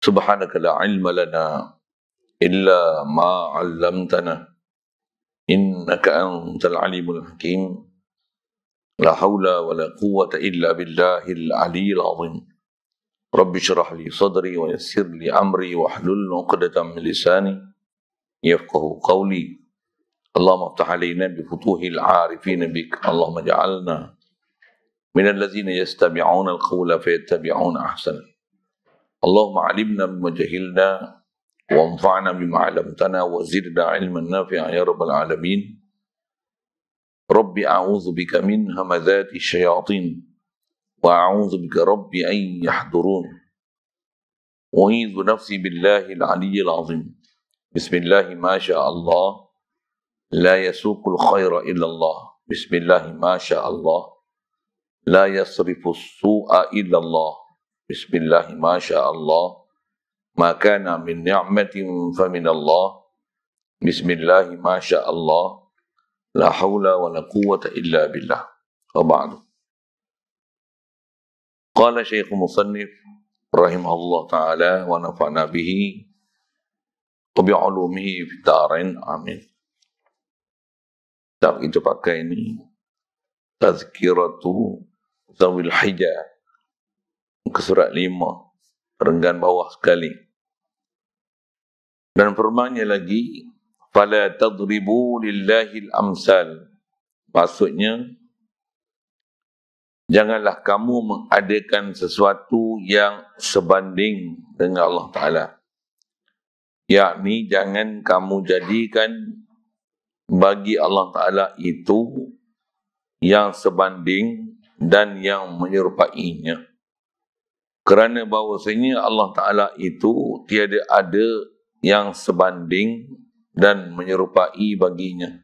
Subhanaka la ilma lana illa ma 'allamtana innaka antal alimul hakim. La haula wa la quwwata illa billahil aliyyil azim. Rabbi shrah li sadri wa yassir li amri wa hlul 'uqdatam min lisani yafqahu qawli. Allahumma iftah 'alaina bi futuhil 'arifin bik. Allahumma ij'alna minal ladzina yastabi'una al-qawla fayattabi'una ahsana. Allahumma 'allimna bima jahilna wanfa'na bima 'allamtana wa zidna 'ilman nafi'an ya rabbal alamin. Rabbi a'udzu bika min hamazati syayatin wa a'udzu bika rabbi an yahdurun. U'idzu nafsi billahi al-'aliyyil 'azim. Bismillah ma syaa Allah la yasuqul khaira illa Allah. Bismillah ma syaa Allah la yasrifus su'a illa Allah. Bismillah ma syaa Allah ma kana min ni'matin fa min Allah. Bismillah ma syaa Allah la haula wa la quwwata illa billah. Wa ba'du. Qala Syekh Musannif rahimahullah ta'ala wa nafa'na bihi wa bi'ulumihi fid dharain. Amin. Kita pakai ini Tazkiratu Zawil Hijjah ke surat 5, renggan bawah sekali. Dan firman-Nya lagi, fala tadribu lillahil amsal. Maksudnya, janganlah kamu mengadakan sesuatu yang sebanding dengan Allah Ta'ala. Yakni jangan kamu jadikan bagi Allah Ta'ala itu yang sebanding dan yang menyerupainya. Kerana bahawasanya Allah Ta'ala itu tiada ada yang sebanding dan menyerupai baginya.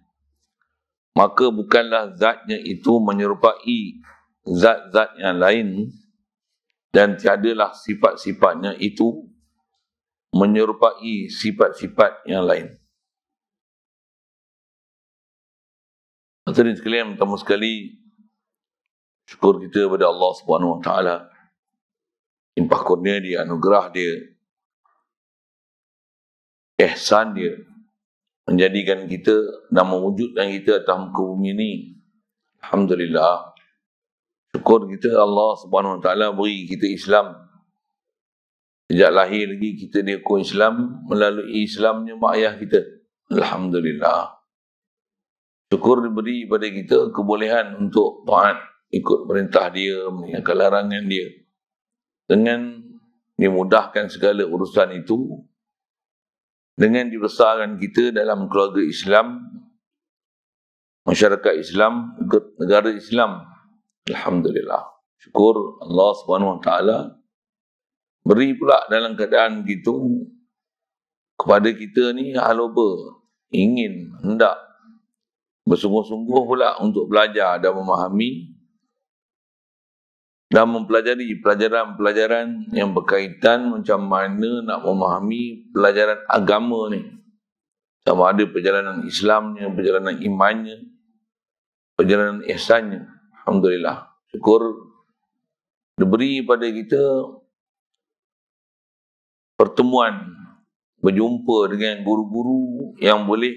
Maka bukanlah zatnya itu menyerupai zat-zat yang lain, dan tiadalah sifat-sifatnya itu menyerupai sifat-sifat yang lain. Hadirin sekalian, pertama sekali syukur kita kepada Allah Subhanahu Wa Taala, limpah kurnia Dia, anugerah Dia, ihsan Dia, menjadikan kita dan mewujudkan kita atas muka bumi ini. Alhamdulillah. Syukur kita Allah Subhanahu Wa Taala beri kita Islam. Sejak lahir lagi kita dihukum Islam, melalui Islamnya mak ayah kita. Alhamdulillah. Syukur diberi pada kita kebolehan untuk taat, ikut perintah Dia, meninggalkan larangan Dia. Dengan dimudahkan segala urusan itu, dengan dibesarkan kita dalam keluarga Islam, masyarakat Islam, negara Islam. Alhamdulillah. Syukur Allah Subhanahu Wa Taala beri pula dalam keadaan gitu kepada kita ni haloba, ingin, hendak bersungguh-sungguh pula untuk belajar dan memahami dan mempelajari pelajaran-pelajaran yang berkaitan macam mana nak memahami pelajaran agama ni. Sama ada perjalanan Islamnya, perjalanan imannya, perjalanan ihsannya. Alhamdulillah. Syukur diberi pada kita pertemuan, berjumpa dengan guru-guru yang boleh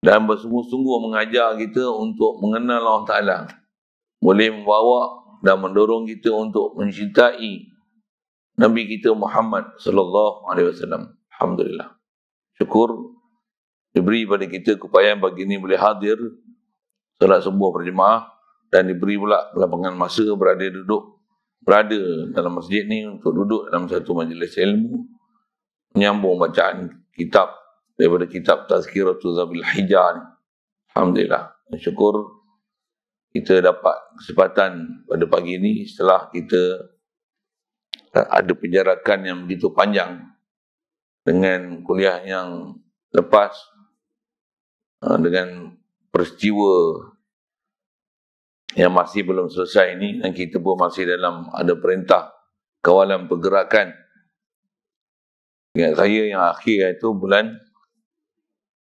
dan bersungguh-sungguh mengajar kita untuk mengenal Allah Ta'ala. Boleh membawa dan mendorong kita untuk mencintai Nabi kita Muhammad sallallahu alaihi wasallam. Alhamdulillah. Syukur diberi pada kita keupayaan pagi ini boleh hadir salat subuh berjemaah dan diberi pula lapangan masa berada dalam masjid ni untuk duduk dalam satu majlis ilmu, menyambung bacaan kitab daripada kitab Tazkiratu Zawil Hijjah ni. Alhamdulillah. Syukur kita dapat kesempatan pada pagi ini setelah kita ada penjarakan yang begitu panjang dengan kuliah yang lepas, dengan peristiwa yang masih belum selesai ini, dan kita pun masih dalam ada perintah kawalan pergerakan. Ingat saya yang akhir itu bulan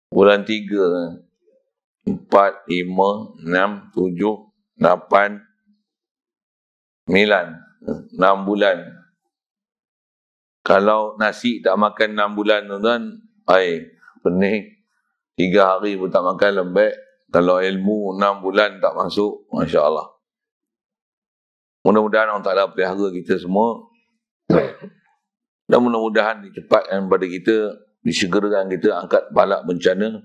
3, 4, 5, 6, 7, 8, 9, 6 bulan Kalau nasi tak makan 6 bulan tuan-tuan, pening. 3 hari pun tak makan lembek. Kalau ilmu 6 bulan tak masuk, Masya Allah. Mudah-mudahan Allah Ta'ala pelihara kita semua. Dan mudah-mudahan dicepatkan pada kita, disegerakan kita angkat bala bencana.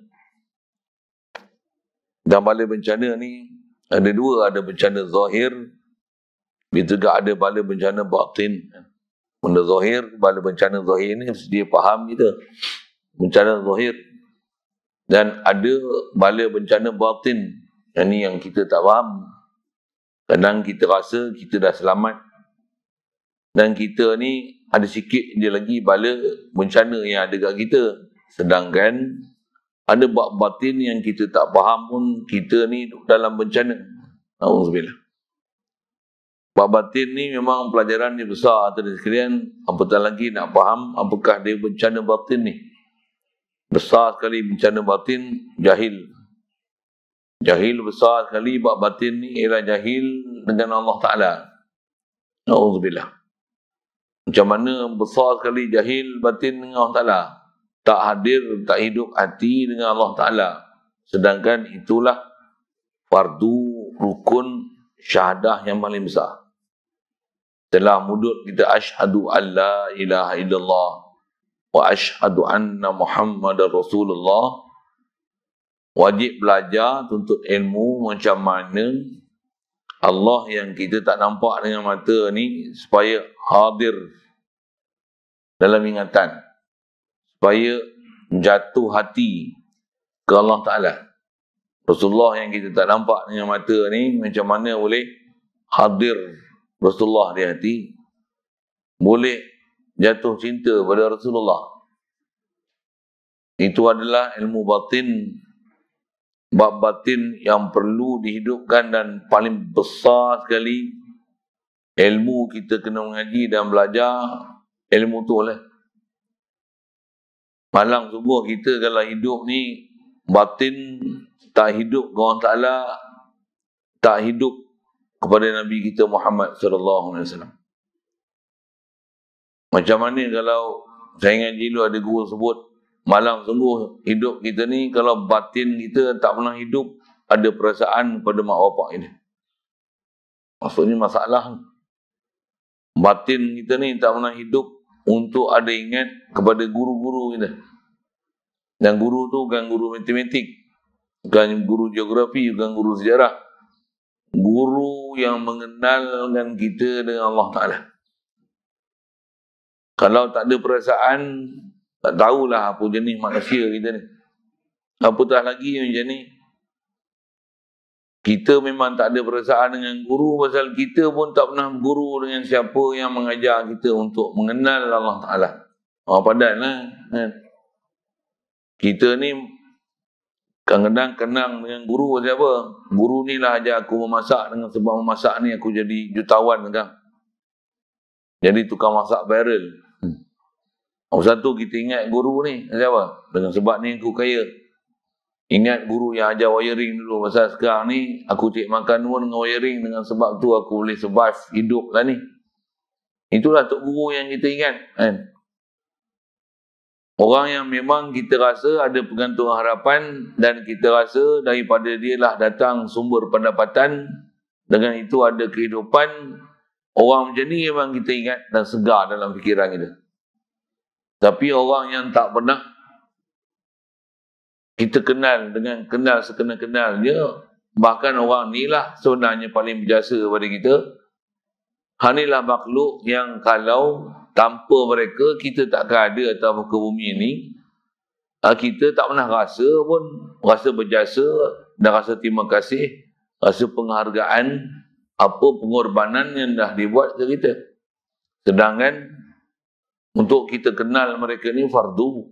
Dan bala bencana ni ada dua, ada bencana zahir, juga ada bala bencana batin. Benda zahir, bala bencana zahir ni dia faham kita. Bencana zahir. Dan ada bala bencana batin. Yang ni yang kita tak faham. Kadang kita rasa kita dah selamat. Dan kita ni ada sikit dia lagi bala bencana yang ada kat kita. Sedangkan ada bab batin yang kita tak faham pun kita ni dalam bencana. Alhamdulillah. Bab batin ni memang pelajaran ni besar atas sekalian. Apatah lagi nak faham apakah dia bencana batin ni. Besar sekali bencana batin, jahil. Jahil besar sekali, bab batin ni ialah jahil dengan Allah Ta'ala. Alhamdulillah. Macam mana besar sekali jahil batin dengan Allah Ta'ala. Tak hadir, tak hidup hati dengan Allah Ta'ala. Sedangkan itulah fardu rukun syahadah yang paling besar. Telah mudut kita asyhadu an la ilaha illallah wa asyhadu anna Muhammadar Rasulullah. Wajib belajar, tuntut ilmu macam mana Allah yang kita tak nampak dengan mata ni supaya hadir dalam ingatan. Supaya jatuh hati ke Allah Ta'ala. Rasulullah yang kita tak nampak dengan mata ni, macam mana boleh hadir Rasulullah di hati. Boleh jatuh cinta pada Rasulullah. Itu adalah ilmu batin. Bab batin yang perlu dihidupkan dan paling besar sekali. Ilmu kita kena mengaji dan belajar. Ilmu tu lah. Malang sungguh kita kalau hidup ni batin tak hidup dengan Allah Ta'ala, tak hidup kepada Nabi kita Muhammad sallallahu alaihi wasallam. Macam mana kalau saya ngaji dulu ada guru sebut, malang sungguh hidup kita ni kalau batin kita tak pernah hidup ada perasaan pada mak bapak ini. Maksudnya masalah. Batin kita ni tak pernah hidup untuk ada ingat kepada guru-guru kita. Dan guru tu bukan guru matematik, bukan guru geografi, bukan guru sejarah. Guru yang mengenalkan kita dengan Allah Ta'ala. Kalau tak ada perasaan, tak tahulah apa jenis manusia kita ni. Apatah lagi macam ni. Kita memang tak ada perasaan dengan guru pasal kita pun tak pernah guru dengan siapa yang mengajar kita untuk mengenal Allah Ta'ala. Padan lah. Kita ni kadang-kadang kenang dengan guru siapa. Guru ni lah ajar aku memasak, dengan sebab memasak ni aku jadi jutawan kan. Jadi tukang masak viral. Satu kita ingat guru ni siapa? Dengan sebab ni aku kaya. Ingat guru yang ajar wiring dulu. Pasal sekarang ni aku cik makan pun dengan wiring. Dengan sebab tu aku boleh survive hidup lah ni. Itulah tok guru yang kita ingat kan. Orang yang memang kita rasa ada pergantungan harapan. Dan kita rasa daripada dia lah datang sumber pendapatan. Dengan itu ada kehidupan. Orang macam ni memang kita ingat dan segar dalam fikiran kita. Tapi orang yang tak pernah kita kenal dengan kenal sekenal-kenal dia, bahkan orang ni lah sebenarnya paling berjasa pada kita. Hanilah makhluk yang kalau tanpa mereka kita takkan ada atas muka bumi ni. Kita tak pernah rasa pun, rasa berjasa dan rasa terima kasih, rasa penghargaan, apa pengorbanan yang dah dibuat ke kita. Sedangkan untuk kita kenal mereka ni fardu.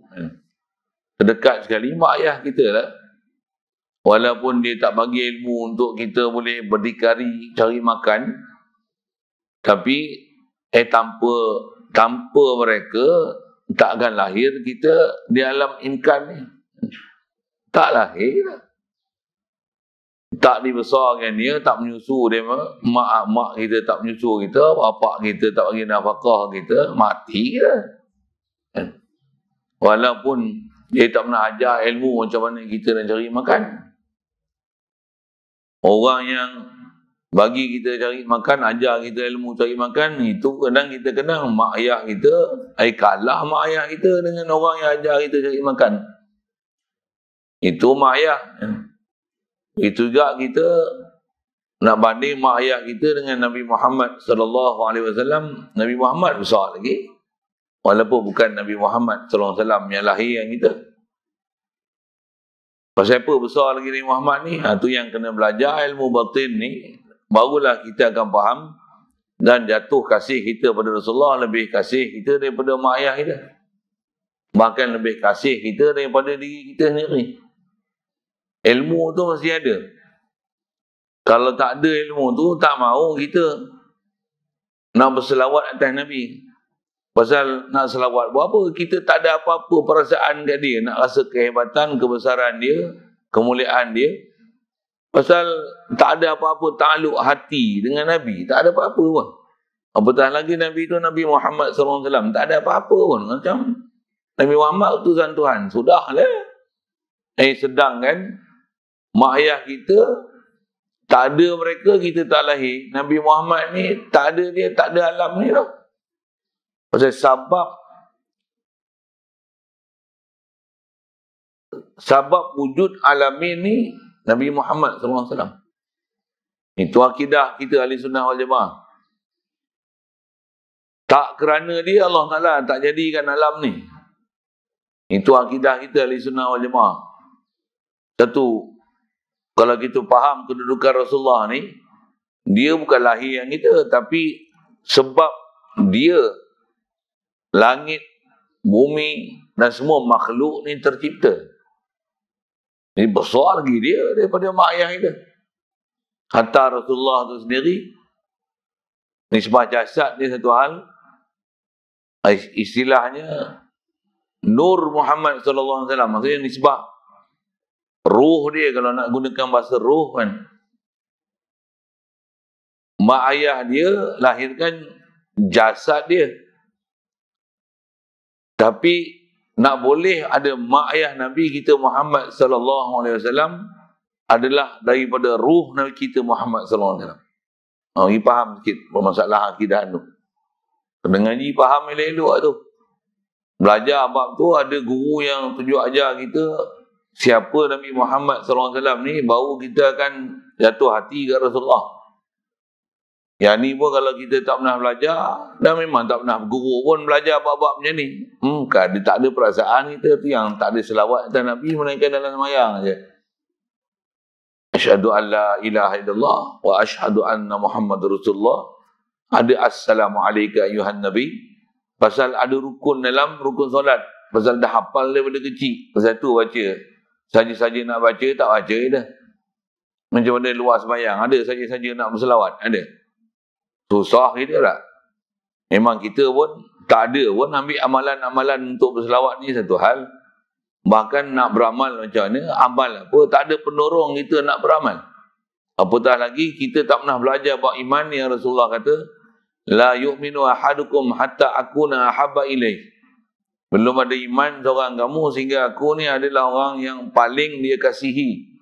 Terdekat sekali mak ayah kita lah. Walaupun dia tak bagi ilmu untuk kita boleh berdikari cari makan, tapi tanpa mereka tak akan lahir kita di alam imkan ni. Tak lahir lah. Tak dibesarkan dia, tak menyusu dia. Mak kita tak menyusu kita, bapak kita tak bagi nafkah kita, mati lah. Walaupun dia tak pernah ajar ilmu macam mana kita nak cari makan. Orang yang bagi kita cari makan, ajar kita ilmu cari makan, itu kadang kita kenal mak ayah kita, kalah mak ayah kita dengan orang yang ajar kita cari makan. Itu mak ayah. Itu juga kita nak banding mak ayah kita dengan Nabi Muhammad sallallahu alaihi wasallam. Nabi Muhammad besar lagi. Walaupun bukan Nabi Muhammad sallallahu alaihi wasallam yang lahir yang kita. Pasal apa besar lagi Nabi Muhammad ni? Tu yang kena belajar ilmu batin ni, barulah kita akan faham dan jatuh kasih kita pada Rasulullah lebih kasih kita daripada mak ayah kita. Bahkan lebih kasih kita daripada diri kita sendiri. Ilmu tu mesti ada. Kalau tak ada ilmu tu, tak mahu kita nak berselawat atas Nabi. Pasal nak selawat buat apa? Kita tak ada apa-apa perasaan kat dia. Nak rasa kehebatan, kebesaran dia, kemuliaan dia. Pasal tak ada apa-apa takluk hati dengan Nabi. Tak ada apa-apa pun. Apatah lagi Nabi tu Nabi Muhammad SAW. Tak ada apa-apa pun. Macam Nabi Muhammad utusan Tuhan. Sudahlah. Sedangkan mak ayah kita, tak ada mereka, kita tak lahir. Nabi Muhammad ni, tak ada dia, tak ada alam ni tau. Pasal sebab wujud alamin ni Nabi Muhammad SAW. Itu akidah kita ahli sunnah wal jamaah. Tak kerana dia Allah Ta'ala tak jadikan alam ni. Itu akidah kita ahli sunnah wal jamaah. Satu, kalau kita faham kedudukan Rasulullah ni, dia bukan lahir yang kita, tapi sebab dia, langit, bumi dan semua makhluk ni tercipta. Ini besar lagi dia daripada mak ayah kita. Hatta Rasulullah tu sendiri, nisbah jasad dia satu hal, istilahnya Nur Muhammad SAW, maksudnya nisbah ruh dia, kalau nak gunakan bahasa ruh kan. Mak ayah dia lahirkan jasad dia. Tapi nak boleh ada mak ayah Nabi kita Muhammad sallallahu alaihi wasallam adalah daripada ruh Nabi kita Muhammad sallallahu alaihi wasallam. Ini faham sikit masalah akidah tu. Kena ngaji faham elok-elok tu. Belajar bab tu, ada guru yang tunjuk ajar kita siapa Nabi Muhammad sallallahu alaihi wasallam ni, baru kita akan jatuh hati ke Rasulullah. Yang ni pun kalau kita tak pernah belajar, dan memang tak pernah guru pun belajar bab-bab macam ni. Dia tak ada perasaan kita tu yang tak ada selawat atas Nabi melainkan dalam sembahyang saja. Asyhadu an la ilaha illallah wa asyhadu anna Muhammadur Rasulullah. Ada assalamualaikum ayuhan Nabi. Pasal ada rukun dalam rukun solat. Pasal dah hafal daripada kecil. Pasal tu baca. Saja-saja nak baca, tak baca dah. Macam mana luar sembahyang, ada saja-saja nak berselawat, ada. Susah kita tak? Memang kita pun tak ada pun ambil amalan-amalan untuk berselawat ni satu hal. Bahkan nak beramal macam mana, amal apa, tak ada pendorong kita nak beramal. Apatah lagi kita tak pernah belajar bab iman yang Rasulullah kata, la yu'minu ahadukum hatta akuna ahabba ilaih. Belum ada iman seorang kamu sehingga aku ni adalah orang yang paling dia kasihi.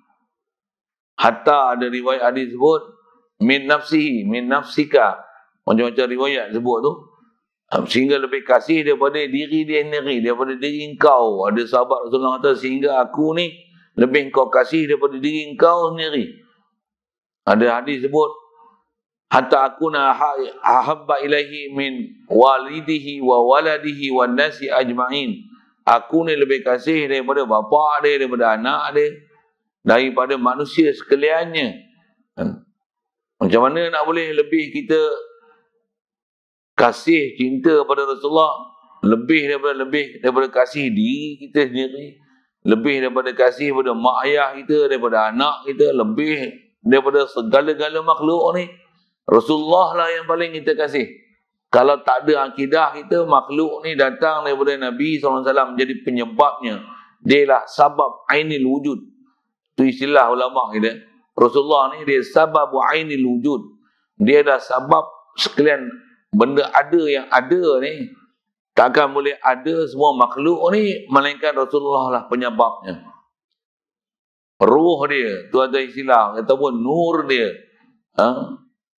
Hatta ada riwayat hadis sebut min nafsihi, min nafsika. Macam-macam riwayat sebut tu. Sehingga lebih kasih daripada diri dia sendiri, daripada diri engkau. Ada sahabat Rasulullah kata, sehingga aku ni lebih engkau kasih daripada diri engkau sendiri. Ada hadis sebut, hatta akuna ahabba ilaihi min walidihi wa waladihi wa nasi ajma'in. Aku ni lebih kasih daripada bapa dia, daripada anak dia, daripada manusia sekaliannya. Macam mana nak boleh lebih kita kasih cinta pada Rasulullah, lebih daripada kasih diri kita sendiri, lebih daripada kasih pada mak ayah kita, daripada anak kita, lebih daripada segala-gala makhluk ni, Rasulullah lah yang paling kita kasih. Kalau tak ada akidah kita, makhluk ni datang daripada Nabi SAW jadi penyebabnya. Dia lah sabab ainil wujud. Itu istilah ulama kita. Rasulullah ni dia sabab ainil wujud. Dia dah sabab sekalian benda ada yang ada ni. Takkan boleh ada semua makhluk ni melainkan Rasulullah lah penyebabnya. Ruh dia, tu ada istilah ataupun nur dia.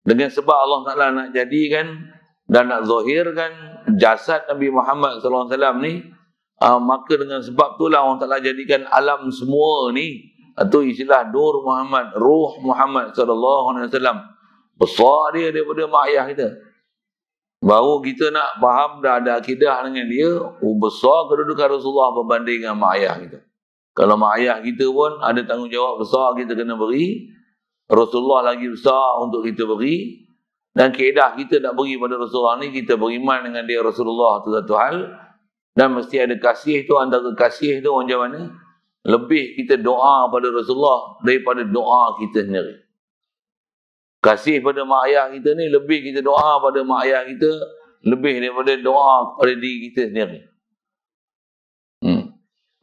Dengan sebab Allah Ta'ala nak jadikan dan nak zahirkan jasad Nabi Muhammad SAW ni, maka dengan sebab itulah Allah Ta'ala jadikan alam semua ni, itu istilah nur Muhammad, ruh Muhammad SAW. Besar dia daripada mak ayah kita. Baru kita nak faham dah ada akidah dengan dia, besar kedudukan Rasulullah berbanding dengan mak ayah kita. Kalau mak ayah kita pun ada tanggungjawab besar kita kena beri, Rasulullah lagi besar untuk kita beri. Dan keedah kita nak beri pada Rasulullah ni, kita beriman dengan dia Rasulullah tu satu hal. Dan mesti ada kasih tu, antara kasih tu macam mana? Lebih kita doa pada Rasulullah daripada doa kita sendiri. Kasih pada mak ayah kita ni, lebih kita doa pada mak ayah kita, lebih daripada doa pada diri kita sendiri.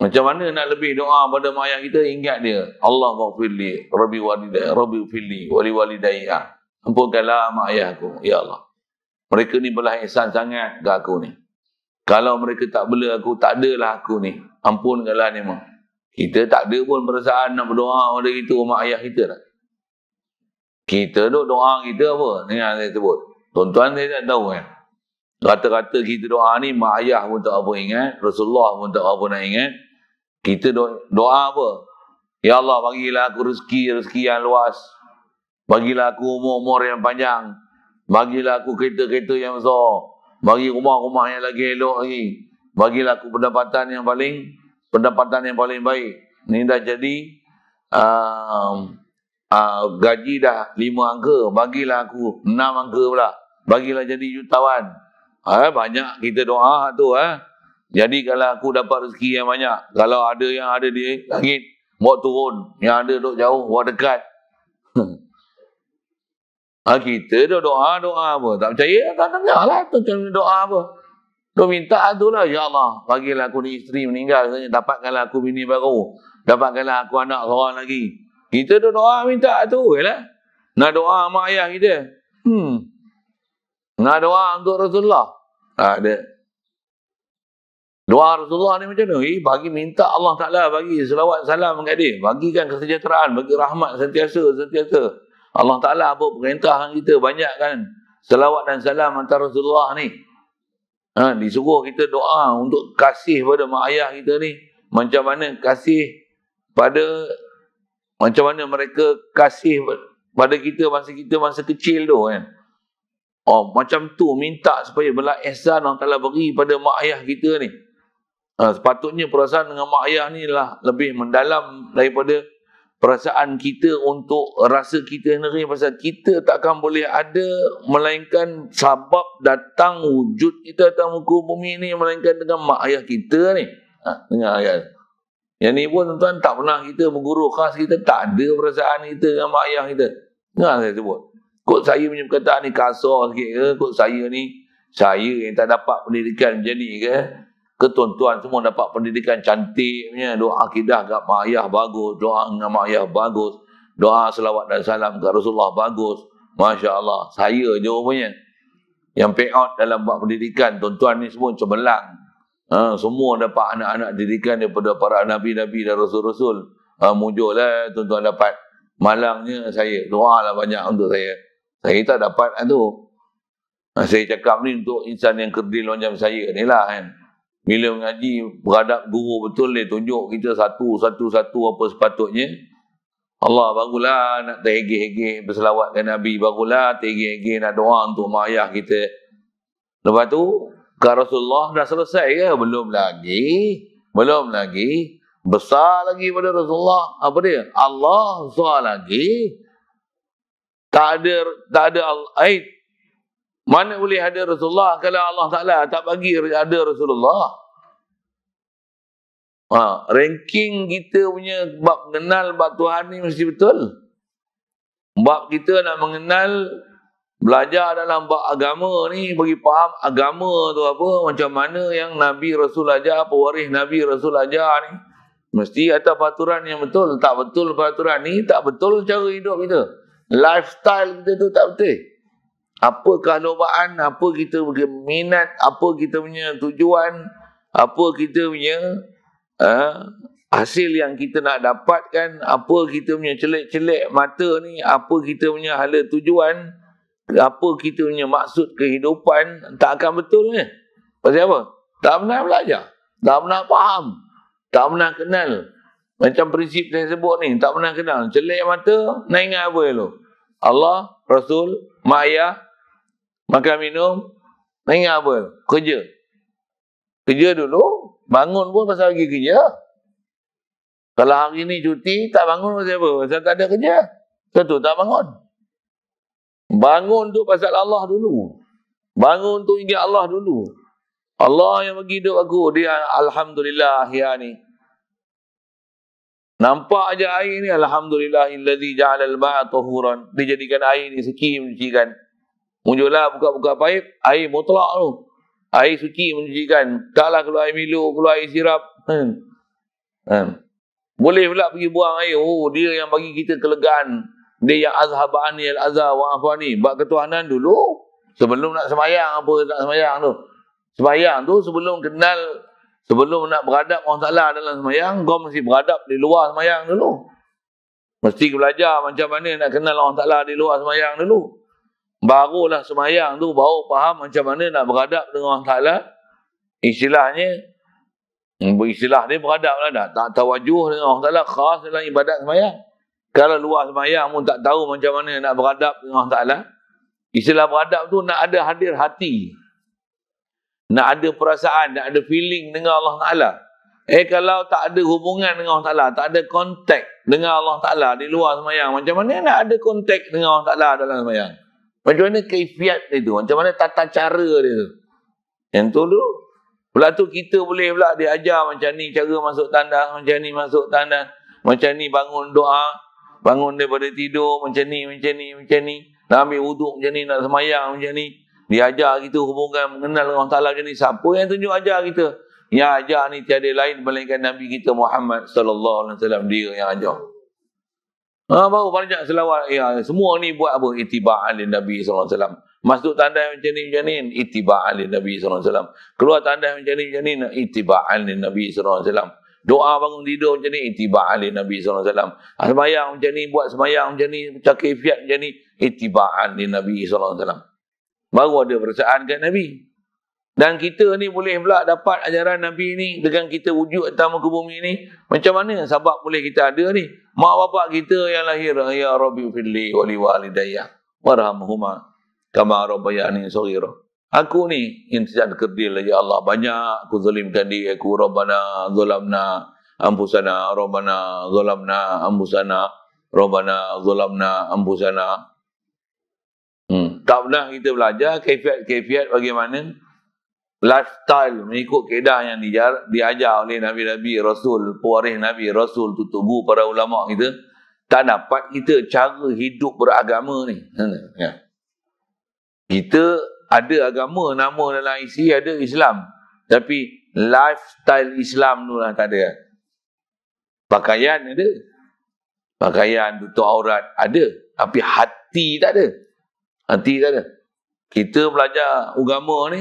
Macam mana nak lebih doa pada mak ayah kita? Ingat dia, Allah maghfirli, Rabbi walidayya, Rabbi ufirli, wali walidayya. Ampunkanlah mak ayah aku, ya Allah. Mereka ni belah ihsan sangat ke aku ni. Kalau mereka tak bela aku, tak adalah aku ni. Ampunkanlah ni mak. Kita tak ada pun perasaan nak berdoa pada itu mak ayah kita tak. Kita duk doa kita apa? Dengar saya sebut. Tuan-tuan saya tak tahu kan. Kata-kata kita doa ni, mak ayah pun tak apa ingat. Rasulullah pun tak apa nak ingat. Kita doa apa? Ya Allah, bagilah aku rezeki yang luas. Bagilah aku umur-umur yang panjang. Bagilah aku kereta-kereta yang besar. Bagi rumah-rumah yang lagi elok lagi. Bagilah aku pendapatan yang paling baik. Ni dah jadi gaji dah 5 angka, bagilah aku 6 angka pula, bagilah jadi jutawan. Banyak kita doa tu. Jadi kalau aku dapat rezeki yang banyak, kalau ada yang ada di langit, bawa turun, yang ada duk jauh, bawa dekat. Kita dah doa apa? Tak percaya, tak dengarlah tu doa apa. Tu minta tu lah, ya Allah, bagilah aku ni isteri meninggal, dapatkanlah aku bini baru, dapatkanlah aku anak seorang lagi. Kita dah doa minta tu lah. Nak doa mak ayah kita. Nak doa untuk Rasulullah. Ada. Doa Rasulullah ni macam mana? Bagi minta Allah Ta'ala bagi selawat salam kat dia. Bagikan kesejahteraan, bagi rahmat sentiasa. Allah Ta'ala apa perintahkan kita banyakkan selawat dan salam antara Rasulullah ni. Disuruh kita doa untuk kasih pada mak ayah kita ni. Macam mana kasih pada... Macam mana mereka kasih pada kita masa kecil tu kan. Macam tu minta supaya belah ihsan Allah Ta'ala beri pada mak ayah kita ni. Sepatutnya perasaan dengan mak ayah ni lah lebih mendalam daripada perasaan kita untuk rasa kita sendiri. Pasal kita takkan boleh ada melainkan sebab datang wujud kita atas muka bumi ni melainkan dengan mak ayah kita ni. Dengar ayat. Yang ni pun tuan-tuan tak pernah kita berguru khas kita, tak ada perasaan kita dengan mak ayah kita. Dengar saya sebut. Kod saya punya perkataan ni kasar sikit ke? Kod saya ni, saya yang tak dapat pendidikan jadi ke? Tuan-tuan semua dapat pendidikan cantik punya. Doa akidah kat mak ayah bagus. Doa dengan mak ayah bagus. Doa selawat dan salam kat Rasulullah bagus. Masya Allah. Saya je rupanya yang pay out dalam buat pendidikan. Tuan-tuan ni semua cemerlang. Semua dapat anak-anak didikan daripada para nabi-nabi dan rasul-rasul. Mujurlah tuan-tuan dapat. Malangnya saya doalah banyak untuk saya. Saya tak dapat tu. Saya cakap ni untuk insan yang kerdil macam saya ni lah kan. Bila mengaji beradab guru betul dia tunjuk kita satu apa sepatutnya. Allah barulah nak terhegeh-hegeh berselawat ke Nabi. Barulah terhegeh-hegeh nak doa untuk mak ayah kita. Lepas tu ke Rasulullah dah selesai ke? Belum lagi. Besar lagi pada Rasulullah. Apa dia? Allah besar lagi. Tak ada mana boleh ada Rasulullah kalau Allah Ta'ala tak bagi ada Rasulullah. Ranking kita punya bab mengenal bab Tuhan ni mesti betul. Bab kita nak mengenal, belajar dalam bab agama ni, bagi faham agama tu apa, macam mana yang Nabi Rasul ajar, pewaris Nabi Rasul ajar ni. Mesti atas peraturan yang betul. Tak betul peraturan ni, tak betul cara hidup kita. Lifestyle kita tu tak betul. apa kehalobaan, apa kita punya minat, apa kita punya tujuan, apa kita punya hasil yang kita nak dapatkan, apa kita punya celik-celik mata ni, apa kita punya hala tujuan, apa kita punya maksud kehidupan, tak akan betul ni. Pasal apa? Tak pernah belajar, tak pernah faham, tak pernah kenal. Macam prinsip saya sebut ni, tak pernah kenal. Celik mata, nak ingat apa dulu? Allah, Rasul, mak ayah, makan minum, nak ingat apa? Kerja. Kerja dulu, bangun pun pasal lagi kerja. Kalau hari ni cuti, tak bangun pasal apa? Pasal tak ada kerja. Tentu tak bangun. Bangun tu pasal Allah dulu. Bangun tu ingat Allah dulu. Allah yang bagi hidup aku. Dia Alhamdulillah ya ni. Nampak aja air ni, Alhamdulillahillazi ja'alal ma'a tahuran. Dia jadikan air ni suci mencucikan. Muncullah buka-buka paip, air mutlak tu. Air suci mencucikan. Taklah keluar air Milo, keluar air sirap. Boleh pula pergi buang air. Oh, dia yang bagi kita kelegaan. Dia yang azhabani al-azha wa'afani. Bab ketuhanan dulu. Sebelum nak semayang, apa nak semayang tu. Semayang tu sebelum kenal, sebelum nak beradab Allah Ta'ala dalam semayang, kau mesti beradab di luar semayang dulu. Mesti belajar macam mana nak kenal Allah Ta'ala di luar semayang dulu. Barulah semayang tu, baru faham macam mana nak beradab dengan Allah Ta'ala. Istilahnya, istilah dia beradab lah dah. Tak tawajuh dengan Allah Ta'ala khas dalam ibadat semayang. Kalau luar semayang pun tak tahu macam mana nak beradab dengan Allah Ta'ala. Istilah beradab tu nak ada hadir hati. Nak ada perasaan, nak ada feeling dengan Allah Ta'ala. Kalau tak ada hubungan dengan Allah Ta'ala, tak ada kontak dengan Allah Ta'ala di luar semayang, macam mana nak ada kontak dengan Allah Ta'ala dalam semayang? Macam mana kaifiat dia tu? Macam mana tata cara dia tu? Yang tu dulu. Pula tu kita boleh pula diajar macam ni cara masuk tandas, macam ni masuk tandas, macam ni bangun doa, bangun daripada tidur, macam ni, macam ni, macam ni. Nak ambil wuduk macam ni, nak semayang macam ni. Dia ajar kita hubungan mengenal Allah Ta'ala macam ni. Siapa yang tunjuk ajar kita? Yang ajar ni tiada lain melainkan Nabi kita Muhammad sallallahu alaihi wasallam. Dia yang ajar. Baru banyak selawat. Ya, semua ni buat apa? Ittiba'an lin Nabi sallallahu alaihi wasallam. Masuk tandai macam ni, ittiba'an lin Nabi sallallahu alaihi wasallam. Keluar tandai macam ni, ittiba'an lin Nabi sallallahu alaihi wasallam. Doa bangun tidur macam ni, ittiba'an lin Nabi sallallahu alaihi wasallam. Sembayang macam ni, buat sembayang macam ni, cakifiat macam ni, ittiba'an lin Nabi sallallahu alaihi wasallam. Baru ada perasaan kat Nabi. Dan kita ni boleh pula dapat ajaran Nabi ni dengan kita wujud atas muka bumi ni. Macam mana sebab boleh kita ada ni? Mak bapak kita yang lahir, ya Rabbi firli wa li walidayya warhamhuma kama rabbayani shaghira. Aku ni yang tidak kerdil, ya Allah, banyak aku zalimkan diri aku. Rabbana zalamna anfusana, Rabbana zalamna anfusana, Rabbana zalamna anfusana. Tak pernah kita belajar kaifiat bagaimana lifestyle mengikut kaedah yang diajar oleh Nabi-Nabi, Rasul, pewaris Nabi, Rasul, tutubu para ulama kita. Tak dapat kita cara hidup beragama ni. Kita ada agama, nama dalam isi ada Islam. Tapi lifestyle Islam tu lah tak ada. Pakaian ada. Pakaian, tutup aurat ada. Tapi hati tak ada. Hati tak ada. Kita belajar agama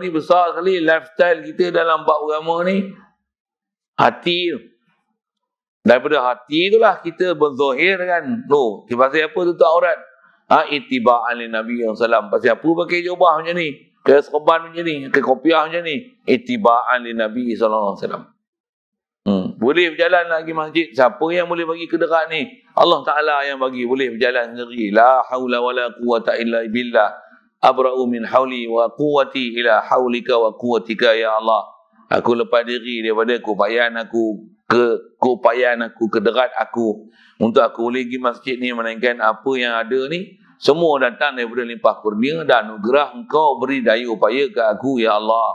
ni besar sekali. Lifestyle kita dalam bab agama ni, hati tu. Daripada hati itulah kita berzahir kan. Pasal apa tutup aurat? Ittiba'an lin Nabi SAW. Pasal apa pakai jubah macam ni? Ke serban macam ni? Ke kopiah macam ni? Ittiba'an lin Nabi SAW. Boleh berjalan lagi masjid. Siapa yang boleh bagi kederat ni? Allah Ta'ala yang bagi. Boleh berjalan sendiri. La hawla wa la quwata illa billah. Abra'u min hawli wa quwati ila hawlika wa quwatika ya Allah. Aku lepas diri daripada keupayaan aku, kederat aku untuk aku boleh pergi masjid ni, melainkan apa yang ada ni semua datang daripada limpah kurnia dan anugerah engkau beri daya upaya ke aku ya Allah.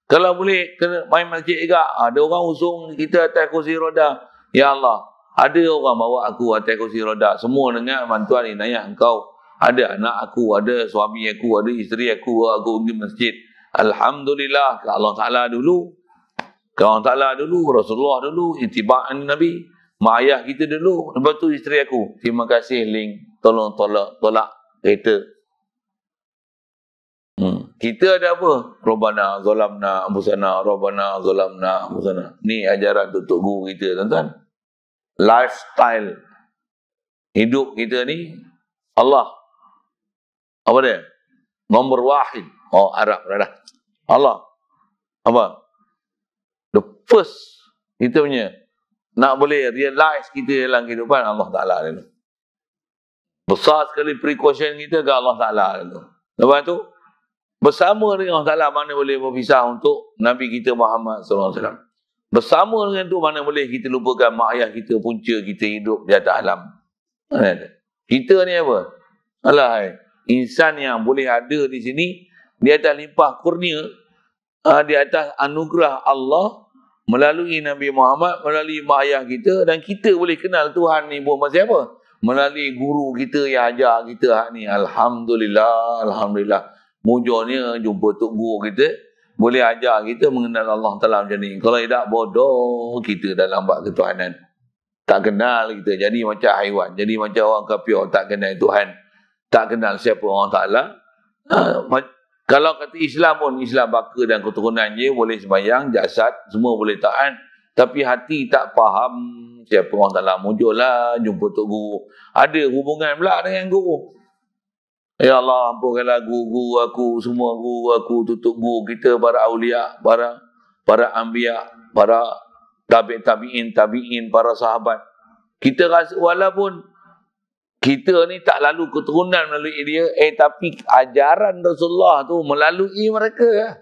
Kalau boleh kena main masjid juga, ada orang usung kita atas kursi roda, ya Allah, ada orang bawa aku atas kursi roda, semua dengan bantuan inayah engkau. Ada anak aku, ada suami aku, ada isteri aku pergi masjid. Alhamdulillah, ke Allah Ta'ala dulu, ke Allah Ta'ala dulu, Rasulullah dulu, ittiba'an Nabi, mak ayah kita dulu, lepas tu isteri aku. Terima kasih link, tolak kereta. Kita ada apa? Rabbana zalamna anfusana, Rabbana zalamna anfusana. Ni ajaran tutup guru kita, tuan-tuan. Lifestyle hidup kita ni, Allah. Apa dia? Nombor wahid. Oh, Arab dah. Allah. Apa? The first kita punya nak boleh realize kita dalam kehidupan Allah Ta'ala dulu. Besar sekali precaution kita ke Allah Ta'ala dulu. Lepas tu, bersama dengan Allah Ta'ala mana boleh berpisah untuk Nabi kita Muhammad SAW. Bersama dengan tu mana boleh kita lupakan mak ayah kita, punca kita hidup di atas alam. Mana ada? Kita ni apa? Alah, insan yang boleh ada di sini di atas limpah kurnia, di atas anugerah Allah melalui Nabi Muhammad, melalui mak ayah kita, dan kita boleh kenal Tuhan ni pun pasal apa? Melalui guru kita yang ajar kita hak ni. Alhamdulillah, alhamdulillah. Mujurnya jumpa tok guru kita boleh ajar kita mengenal Allah Ta'ala macam ni. Kalau tidak, bodoh kita dalam bab ketuhanan. Tak kenal kita, jadi macam haiwan, jadi macam orang kafir, tak kenal Tuhan, tak kenal siapa Allah Ta'ala. Kalau kata Islam pun, Islam baka dan keturunan je, boleh sembahyang, jasad semua boleh taat, tapi hati tak faham siapa Allah Ta'ala. Mujurlah jumpa tok guru, ada hubungan pula dengan guru. Ya Allah, ampunkanlah guru aku, semua guru aku, tutup guru kita, para awliya, para anbiya, para tabi'in, para sahabat. Kita rasa walaupun kita ni tak lalu keturunan melalui dia, tapi ajaran Rasulullah tu melalui mereka.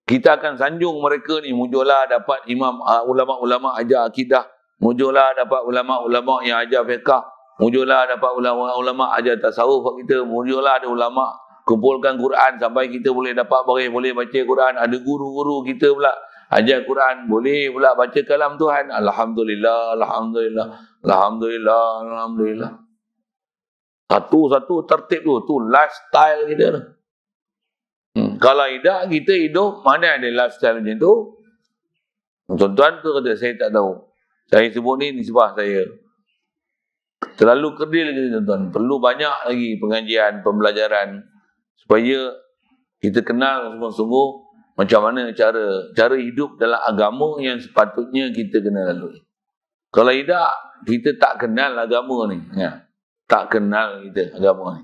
Kita akan sanjung mereka ni. Mujurlah dapat ulama-ulama ajar akidah. Mujurlah dapat ulama-ulama yang ajar fiqah. Mujurlah dapat ulama-ulama ajar tasawuf kita. Mujurlah ada ulama kumpulkan Quran sampai kita boleh dapat boleh baca Quran. Ada guru-guru kita pula ajar Quran, boleh pula baca kalam Tuhan. Alhamdulillah, alhamdulillah, alhamdulillah, alhamdulillah. Satu-satu tertib tu lifestyle kita tu. Kalau tidak, kita hidup mana ada lifestyle macam tu? Tuan-tuan tu kata saya tak tahu. Saya sebut ni nisbah saya. Terlalu kerdil kita, tuan-tuan. Perlu banyak lagi pengajian, pembelajaran supaya kita kenal sungguh-sungguh macam mana cara hidup dalam agama yang sepatutnya kita kena lalui. Kalau tidak, kita tak kenal agama ni. Ya. Tak kenal kita agama ni.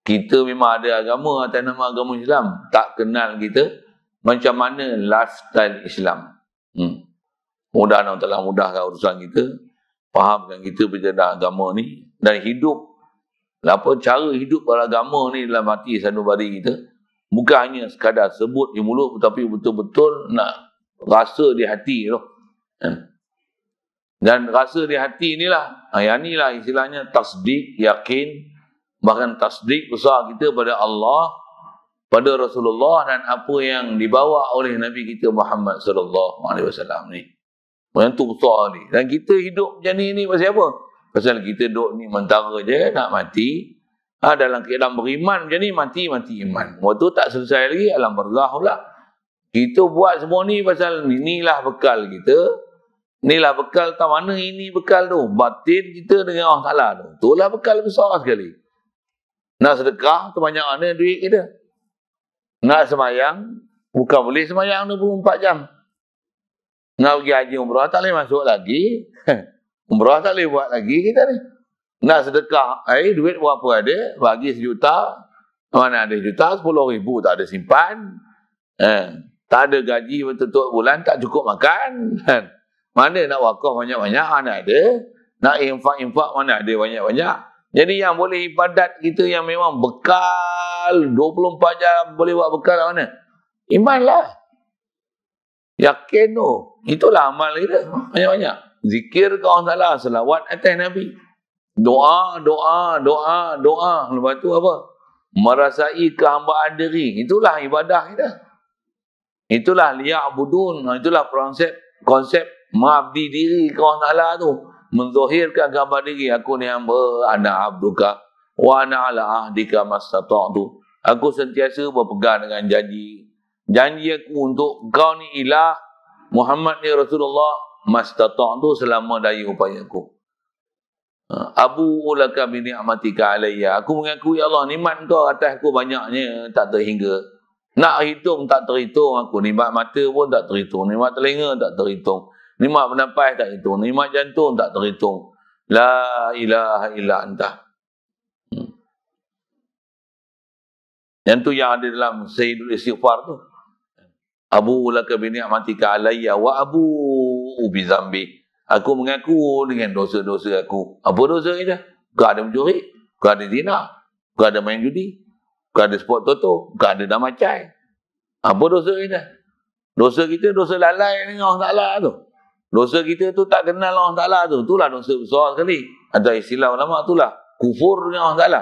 Kita memang ada agama atas nama agama Islam. Tak kenal kita macam mana lifestyle Islam. Mudah-mudahan Allah Ta'ala mudahkan urusan kita. Fahamkan kita berjalan agama ni. Dan hidup. Cara hidup beragama ni dalam hati sanubari kita. Bukan hanya sekadar sebut di mulut, tapi betul-betul nak rasa di hati tu. Dan rasa di hati inilah, yang inilah istilahnya tasdik, yakin, bahkan tasdik besar kita pada Allah, pada Rasulullah dan apa yang dibawa oleh Nabi kita Muhammad SAW ni. Yang tu besar ni. Dan kita hidup macam ni pasal apa? Pasal kita duduk ni mentara je nak mati. Dalam keadaan beriman macam ni, mati iman. Waktu tak selesai lagi, alam barzakh pula. Kita buat semua ni pasal inilah bekal kita. Inilah bekal, tak mana ini bekal tu. Batin kita dengan Allah Ta'ala tu. Itulah bekal besar sekali. Nak sedekah, tu banyak mana duit kita. Nak semayang, bukan boleh semayang 24 jam. Nak pergi haji umrah, tak boleh masuk lagi. Umrah tak boleh buat lagi kita ni. Nak sedekah, duit berapa ada, bagi 1 juta, mana ada 1 juta, 10,000 tak ada simpan. Tak ada gaji betul-betul bulan, tak cukup makan. Mana nak wakaf banyak-banyak, mana ada. Nak infak-infak, mana ada banyak-banyak. Jadi yang boleh ibadat kita yang memang bekal, 24 jam boleh buat bekal mana? Iman lah. Yakin tu. Itulah amal kita. Banyak-banyak. Zikir ke Allah Ta'ala, selawat atas Nabi. Doa. Lepas tu apa? Merasai kehambaan diri. Itulah ibadah kita. Itulah liya'budun. Itulah konsep mengabdi diri ke Allah Ta'ala tu. Menzahirkan gambar diri. Aku ni hamba, ana abduka, wa ana ala ahdika mastata'tu. Aku sentiasa berpegang dengan janji. Janji aku untuk kau ni ilah, Muhammad ni Rasulullah, mastata'tu selama daya upaya aku. Abu ulaka bi ni'matika alayya. Aku mengakui Allah, nikmat kau atas aku banyaknya tak terhingga. Nak hitung tak terhitung aku. Nikmat mata pun tak terhitung. Nikmat telinga tak terhitung. Nikmat bernafas tak terhitung. Nikmat jantung tak terhitung. La ilaha illa anta. Yang tu yang ada dalam Sayyidul Istighfar tu. Abu ulaka bi ni'matika alayya wa abu bi zambi. Aku mengaku dengan dosa-dosa aku. Apa dosa kita? Kau ada mencuri, kau ada zina, kau ada main judi, kau ada sport toto, kau ada dah macai. Apa dosa kita? Dosa kita dosa lalai dengan Allah Ta'ala tu. Dosa kita tu tak kenal Allah Ta'ala tu. Itulah dosa besar sekali. Ada istilah ulama itulah kufur dengan Allah Ta'ala.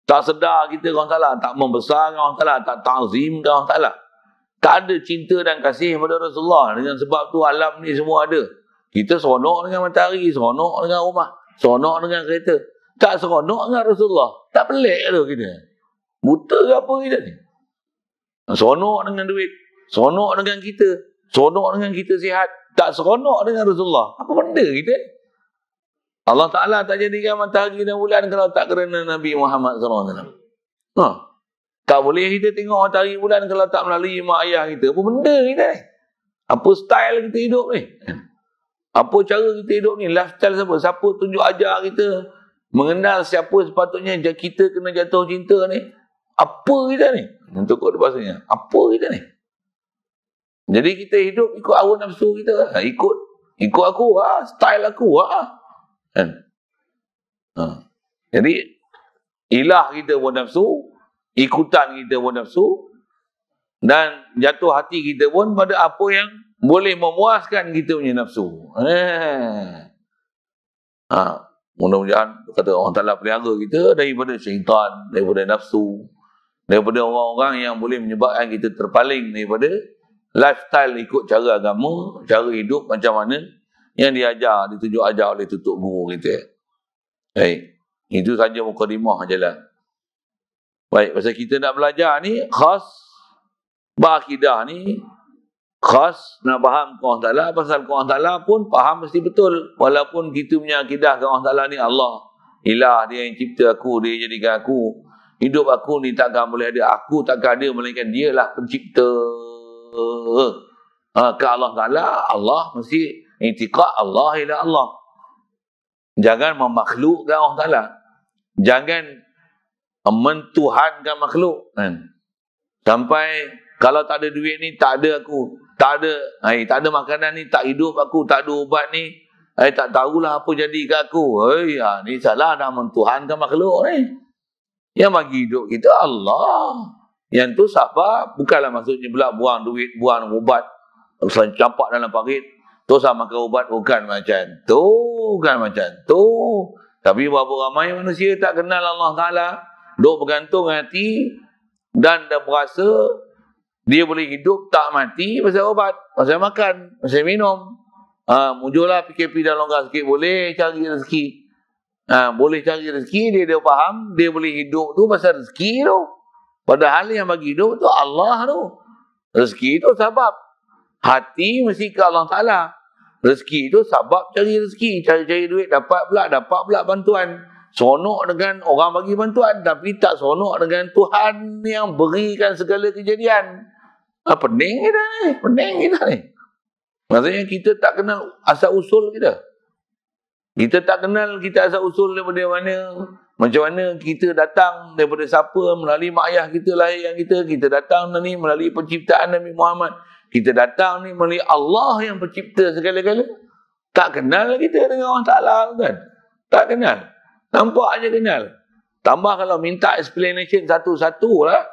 Tak sedar kita dengan Allah Ta'ala, tak membesar dengan Allah Ta'ala, tak ta'zim dengan Allah Ta'ala. Tak ada cinta dan kasih kepada Rasulullah. Dengan sebab tu alam ni semua ada. Kita seronok dengan matahari, seronok dengan rumah, seronok dengan kereta. Tak seronok dengan Rasulullah. Tak pelik tu kita. Buta ke apa kita ni? Seronok dengan duit, seronok dengan kita, seronok dengan kita sihat. Tak seronok dengan Rasulullah. Apa benda kita? Allah Ta'ala tak jadikan matahari dan bulan kalau tak kerana Nabi Muhammad SAW. Tak boleh kita tengok matahari bulan kalau tak melalui mak ayah kita. Apa benda kita ni? Apa style kita hidup ni? Apa cara kita hidup ni? Lifestyle siapa? Siapa tunjuk ajar kita? Mengenal siapa sepatutnya kita kena jatuh cinta ni? Apa kita ni? Untuk kod bahasanya. Apa kita ni? Jadi kita hidup ikut hawa nafsu kita. Ikut aku lah. Style aku lah. Kan? Jadi ilah kita pun nafsu, ikutan kita pun nafsu, dan jatuh hati kita pun pada apa yang boleh memuaskan kita punya nafsu. Mudah-mudahan kata Allah Ta'ala pelihara kita daripada syaitan, daripada nafsu, daripada orang-orang yang boleh menyebabkan kita terpaling daripada lifestyle ikut cara agama, cara hidup macam mana yang diajar, ditunjuk ajar oleh tutup guru kita. Baik, itu saja mukadimah je lah. Baik, pasal kita nak belajar ni khas berakidah ni, khas nak faham Allah Ta'ala. Pasal Allah Ta'ala pun faham mesti betul. Walaupun kita punya akidah ke Allah Ta'ala ni Allah ilah, dia yang cipta aku, dia jadikan aku. Hidup aku ni takkan boleh ada, aku takkan ada melainkan dia lah pencipta. Ke Allah Ta'ala, Allah mesti i'tiqad Allah ila Allah. Jangan memakhlukkan Allah Ta'ala. Jangan mentuhankan makhluk. Sampai kalau tak ada duit ni, tak ada aku. Tak ada makanan ni, tak hidup aku. Tak ada ubat ni, tak tahulah apa jadi kat aku. Ni salah nak mentuhankan makhluk ni. Yang bagi hidup kita Allah. Yang tu sebab bukanlah maksudnya pula buang duit, buang ubat, campak dalam parit, terus makan ubat. Bukan macam tu. Bukan macam tu. Tapi berapa ramai manusia tak kenal Allah Ta'ala, duk bergantung hati dan dah berasa dia boleh hidup tak mati pasal ubat, pasal makan, pasal minum. Muncullah PKP dah longgar sikit, boleh cari rezeki. Boleh cari rezeki, dia faham, dia boleh hidup tu pasal rezeki tu. Padahal yang bagi hidup tu Allah tu. Rezeki tu sebab. Hati mesti ke Allah Ta'ala. Rezeki tu sebab cari rezeki, cari duit, dapat pula bantuan. Seronok dengan orang bagi bantuan, tapi tak seronok dengan Tuhan yang berikan segala kejadian. Pening kita ni. Maksudnya kita tak kenal asal usul kita. Kita tak kenal kita asal usul daripada mana. Macam mana kita datang, daripada siapa, melalui mak ayah kita lahir yang kita datang ni melalui penciptaan Nabi Muhammad. Kita datang ni melalui Allah yang pencipta segala-gala. Tak kenal kita dengan Allah Ta'ala kan? Tak kenal. Nampak aja kenal. Tambah kalau minta explanation satu-satu lah,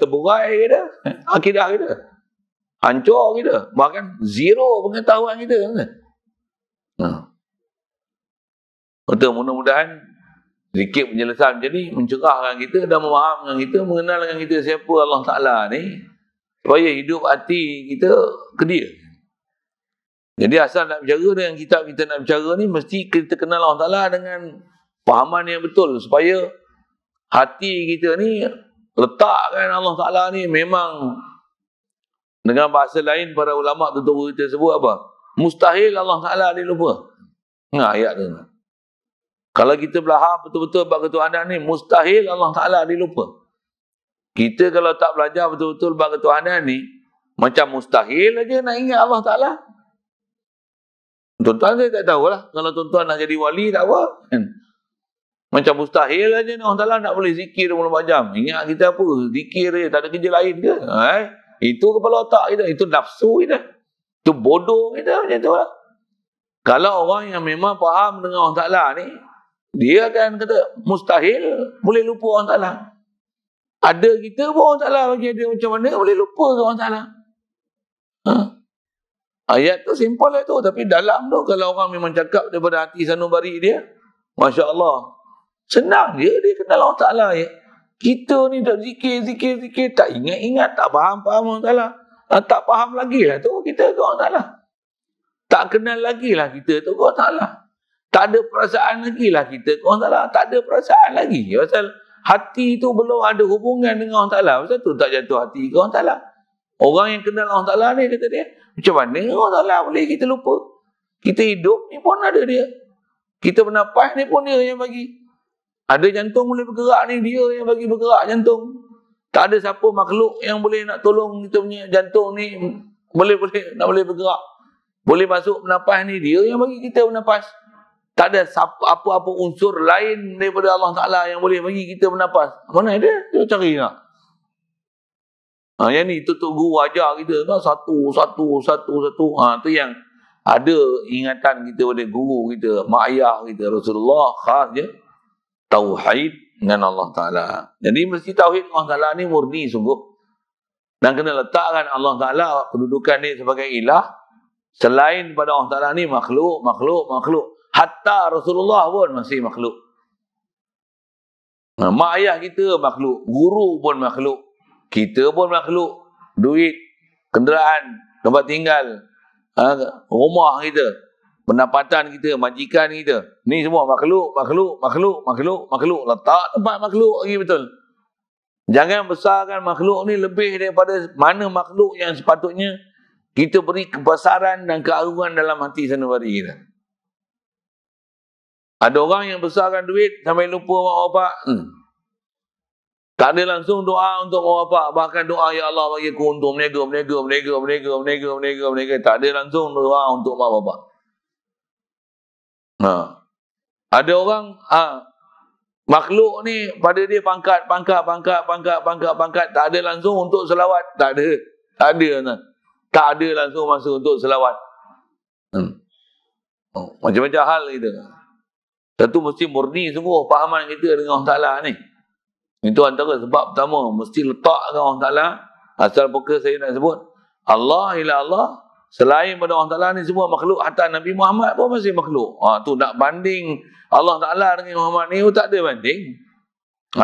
terburai kita, akidah kita, hancur kita, bahkan zero pengetahuan kita. Betul, mudah-mudahan sedikit penjelasan jadi mencerahkan kita dan memahamkan kita, mengenal dengan kita siapa Allah Ta'ala ni, supaya hidup hati kita ke dia. Jadi asal nak bercara dengan kitab kita nak bercara ni, mesti kita kenal Allah Ta'ala dengan fahaman yang betul, supaya hati kita ni letakkan Allah Ta'ala ni. Memang dengan bahasa lain para ulama tutup kita sebut apa? Mustahil Allah Ta'ala dilupa. Ayat tu. Kalau kita belahar betul-betul bab ketuhanan ni, mustahil Allah Ta'ala dilupa. Kita kalau tak belajar betul-betul bab ketuhanan ni, macam mustahil aja nak ingat Allah Ta'ala. Tuan-tuan saya tak tahulah. Kalau tuan-tuan nak jadi wali, tak apa. Macam mustahil aja Allah Ta'ala nak boleh zikir 24 jam. Ingat kita apa? Zikir je, tak ada kerja lain ke? Itu kepala otak kita. Itu nafsu kita. Itu bodoh kita macam tu lah. Kalau orang yang memang faham dengan Allah Ta'ala ni, dia akan kata mustahil boleh lupa Allah Ta'ala. Ada kita pun Allah Ta'ala bagi dia macam mana boleh lupa ke Allah Ta'ala. Ayat tu simple lah tu. Tapi dalam tu kalau orang memang cakap daripada hati sanubari dia, Masya Allah, senang je dia kenal Allah Ta'ala ya. Kita ni dah zikir, tak ingat-ingat, tak faham-faham Allah Ta'ala. Tak faham lagi lah tu kita ke Allah Ta'ala. Tak kenal lagi lah kita tu ke Allah Ta'ala. Tak ada perasaan lagi lah kita ke Allah Ta'ala. Tak ada perasaan lagi. Pasal hati tu belum ada hubungan dengan Allah Ta'ala. Pasal tu tak jatuh hati ke Allah Ta'ala. Orang yang kenal Allah Ta'ala ni kata dia, macam mana Allah Ta'ala boleh kita lupa? Kita hidup ni pun ada dia. Kita bernafas ni pun dia yang bagi. Ada jantung boleh bergerak ni, dia yang bagi bergerak jantung. Tak ada siapa makhluk yang boleh nak tolong kita punya jantung ni boleh bergerak. Boleh masuk bernafas ni, dia yang bagi kita bernafas. Tak ada apa-apa unsur lain daripada Allah Ta'ala yang boleh bagi kita bernafas. Mana ada? Dia cari nak. Yang ni tutup guru ajar kita. Satu. Tu yang ada ingatan kita pada guru kita, mak ayah kita, Rasulullah, khas je. Tauhid dengan Allah Ta'ala. Jadi mesti tauhid Allah Ta'ala ni murni sungguh. Dan kena letakkan Allah Ta'ala kedudukan ni sebagai ilah. Selain pada Allah Ta'ala ni makhluk. Hatta Rasulullah pun masih makhluk. Mak ayah kita makhluk. Guru pun makhluk. Kita pun makhluk. Duit, kenderaan, tempat tinggal, rumah kita, pendapatan kita, majikan kita. Ni semua makhluk. Letak tempat makhluk lagi betul. Jangan besarkan makhluk ni lebih daripada mana makhluk yang sepatutnya kita beri kebesaran dan keagungan dalam hati sanubari kita. Ada orang yang besarkan duit sampai lupa mak bapak. Tak ada langsung doa untuk mak bapak. Bahkan doa, ya Allah bagi aku untung berniaga. Tak ada langsung doa untuk mak bapak. Ada orang makhluk ni pada dia pangkat. Tak ada langsung untuk selawat. Tak ada langsung masuk untuk selawat. Macam-macam hal kita. Satu mesti murni sungguh pahaman kita dengan Allah Ta'ala ni. Itu antara sebab pertama. Mesti letakkan Allah Ta'ala. Asal pokok saya nak sebut. Allah ila Allah. Selain pada Allah Ta'ala ni semua makhluk. Hatta Nabi Muhammad pun masih makhluk. Tu nak banding Allah Ta'ala dengan Muhammad ni. Tak ada banding.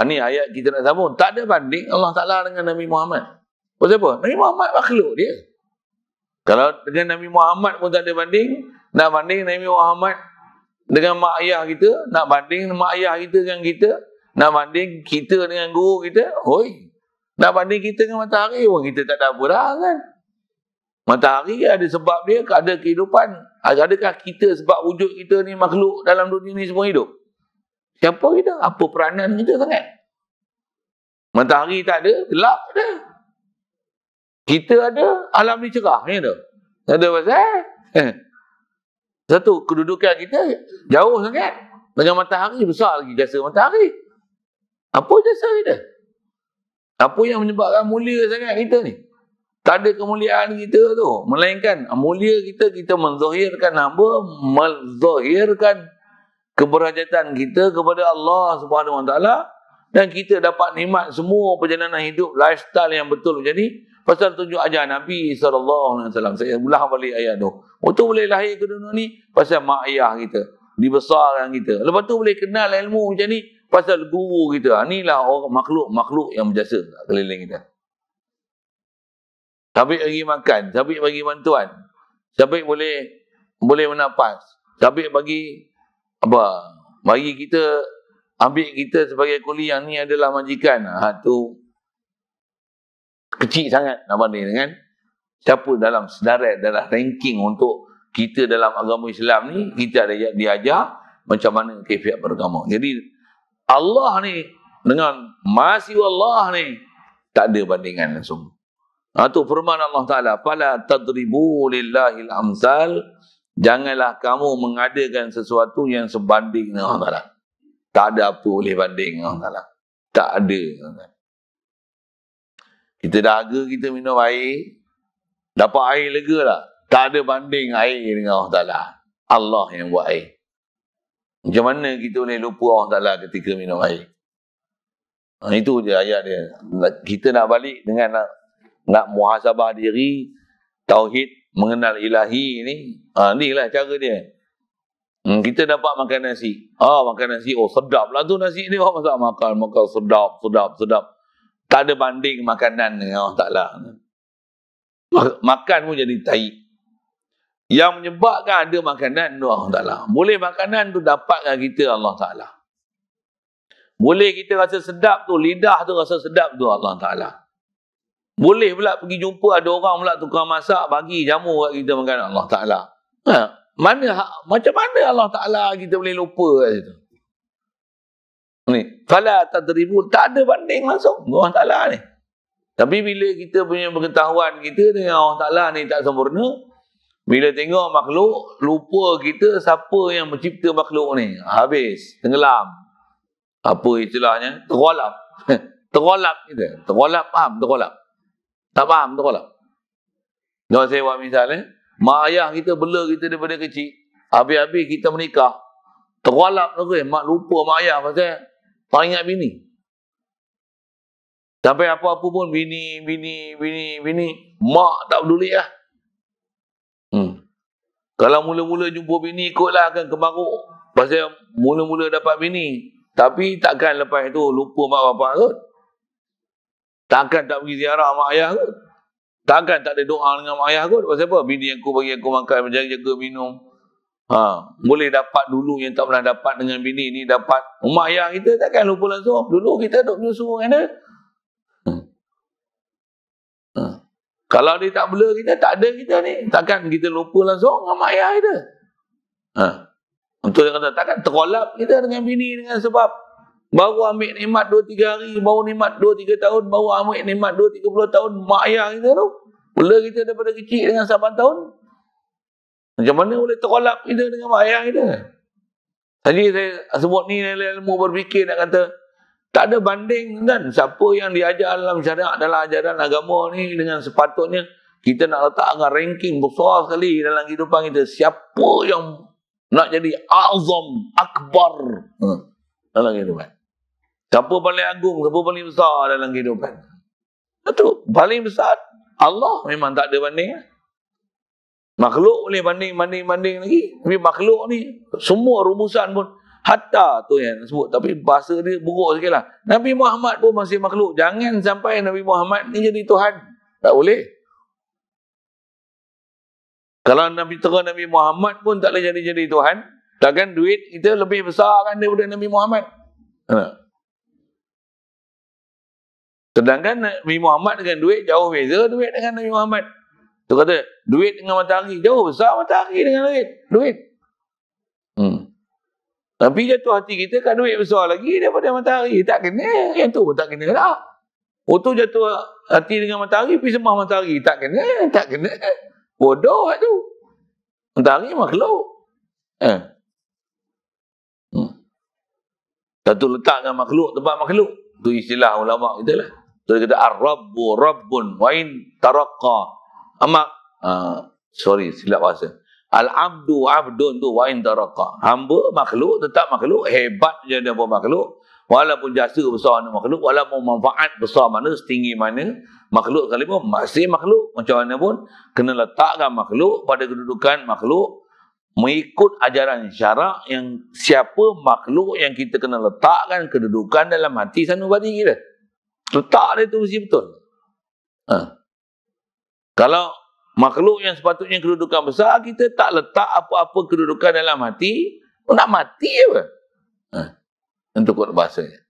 Ni ayat kita nak sambung. Tak ada banding Allah Ta'ala dengan Nabi Muhammad. Pasal apa? Nabi Muhammad makhluk dia. Kalau dengan Nabi Muhammad pun tak ada banding. Nak banding Nabi Muhammad dengan mak ayah kita. Nak banding mak ayah kita dengan kita. Nak banding kita dengan guru kita. Nak banding kita dengan matahari pun kita tak ada apa dah kan. Matahari ada sebab dia, ada kehidupan. Adakah kita sebab wujud kita ni makhluk dalam dunia ni semua hidup? Siapa kita? Apa peranan kita sangat? Matahari tak ada, gelap ada. Kita ada, alam ni cerah ni tu. Tak ada pasal. Satu, kedudukan kita jauh sangat. Dengan matahari besar lagi jasa matahari. Apa jasa kita? Apa yang menyebabkan mulia sangat kita ni? Tak ada kemuliaan kita tu. Melainkan mulia kita menzahirkan apa? Menzahirkan keberhajatan kita kepada Allah Subhanahu Wa Taala. Dan kita dapat nikmat semua perjalanan hidup, lifestyle yang betul. Jadi, pasal tunjuk ajar Nabi SAW. Saya ulang balik ayat tu. Waktu boleh lahir ke dunia ni, pasal mak ayah kita. Dibesarkan kita. Lepas tu boleh kenal ilmu macam ni, pasal guru kita. Inilah orang makhluk yang berjasa keliling kita. Sabit bagi makan, sabit bagi bantuan, sabit boleh menafas, sabit bagi apa? Bagi kita, ambil kita sebagai kuli yang ni adalah majikan. Tu kecil sangat nak banding dengan siapa dalam sedarat, dalam ranking untuk kita dalam agama Islam ni. Kita ada diajar macam mana kaifiat beragama. Jadi Allah ni dengan masih Allah ni tak ada bandingan langsung. Itu firman Allah Ta'ala, fala tadribu lillahil amsal, janganlah kamu mengadakan sesuatu yang sebanding dengan Allah Ta'ala. Tak ada apa boleh banding dengan Allah Ta'ala. Tak ada. Kita dahaga, kita minum air, dapat air lega lah. Tak ada banding air dengan Allah Ta'ala. Allah yang buat air. Macam mana kita boleh lupa Allah Ta'ala ketika minum air? Itu je ayat dia. Kita nak balik dengan nak muhasabah diri, tauhid, mengenal ilahi ni. Inilah cara dia. Kita dapat makan nasi. Makan nasi. Sedap lah tu nasi ni. Masak makan sedap. Tak ada banding makanan dengan Allah Ta'ala. Makan pun jadi tai. Yang menyebabkan ada makanan tu Allah Ta'ala. Boleh makanan tu dapatkan kita Allah Ta'ala. Boleh kita rasa sedap tu, lidah tu rasa sedap tu Allah Ta'ala. Boleh pula pergi jumpa ada orang pula tukang masak, bagi jamu kat kita makan Allah Ta'ala. Macam mana Allah Ta'ala kita boleh lupa kat situ? Ni, fala tadribu, tak ada banding langsung Allah Ta'ala ni. Tapi bila kita punya pengetahuan kita dengan Allah Ta'ala ni tak sempurna, bila tengok makhluk, lupa kita siapa yang mencipta makhluk ni. Habis, tenggelam. Apa istilahnya? Tergolap. Tergolap kita. Tergolap, faham? Tergolap. Tak faham? Tergolap. Kalau saya buat misalnya, mak ayah kita bela kita daripada kecil. Habis-habis kita menikah. Tergolap tu, mak lupa mak ayah pasal tak ingat bini. Sampai apa-apa pun bini. Mak tak peduli lah. Kalau mula-mula jumpa bini, ikutlah akan kemaruk. Pasal mula-mula dapat bini. Tapi takkan lepas itu lupa mak bapak kot. Takkan tak pergi ziarah mak ayah kot. Takkan tak ada doa dengan mak ayah kot. Pasal apa? Bini aku bagi aku makan, menjaga-jaga minum. Boleh dapat dulu yang tak pernah dapat dengan bini ni, dapat. Mak ayah kita takkan lupa langsung. Dulu kita duduk menyusu dengan dia. Kalau dia tak bela kita, tak ada kita ni. Takkan kita lupa langsung dengan mak ayah kita. Untuk dia kata, takkan terkolap kita dengan bini dengan sebab baru ambil nikmat 2-3 hari, baru nikmat 2-3 tahun, baru ambil nikmat 2-30 tahun mak ayah kita tu. Bela kita daripada kecil dengan 8 tahun. Macam mana boleh terkolap kita dengan mak ayah kita? Tadi saya sebut ni ilmu berfikir nak kata, tak ada banding kan siapa yang diajar dalam syariat, dalam ajaran agama ni dengan sepatutnya kita nak letakkan ranking besar sekali dalam kehidupan kita. Siapa yang nak jadi azam, akbar dalam kehidupan? Siapa paling agung, siapa paling besar dalam kehidupan? Itu paling besar Allah, memang tak ada banding. Makhluk boleh banding lagi. Tapi makhluk ni semua rumusan pun hatta tu yang sebut, tapi bahasa dia buruk sikit lah. Nabi Muhammad pun masih makhluk. Jangan sampai Nabi Muhammad ni jadi Tuhan. Tak boleh. Kalau Nabi Muhammad pun tak boleh jadi Tuhan, takkan duit kita lebih besar kan daripada Nabi Muhammad. Sedangkan Nabi Muhammad dengan duit jauh beza duit dengan Nabi Muhammad. Tu kata, duit dengan matahari jauh besar matahari dengan duit. Tapi jatuh hati kita kan duit besar lagi daripada matahari. Tak kena. Yang tu pun tak kena lah. Tu jatuh hati dengan matahari, pergi sembah matahari. Tak kena. Bodoh tu. Matahari makhluk. Satu letakkan makhluk, tempat makhluk. Tu istilah ulama kita lah. Tu dia kata, Ar-Rabbu Rabbun wa in taraqqa. Silap bahasa. Al-abdu abdun tu wa in taraqqa. Hamba makhluk, tetap makhluk. Hebat je dia pun makhluk. Walaupun jasa besar mana makhluk, walaupun manfaat besar mana, setinggi mana, makhluk sekalipun masih makhluk. Macam mana pun, kena letakkan makhluk pada kedudukan makhluk, mengikut ajaran syarak yang siapa makhluk yang kita kena letakkan kedudukan dalam hati sanubari kita. Letak dia tu mesti betul. Kalau makhluk yang sepatutnya kedudukan besar, kita tak letak apa-apa kedudukan dalam hati, nak mati apa? Untuk kot bahasanya.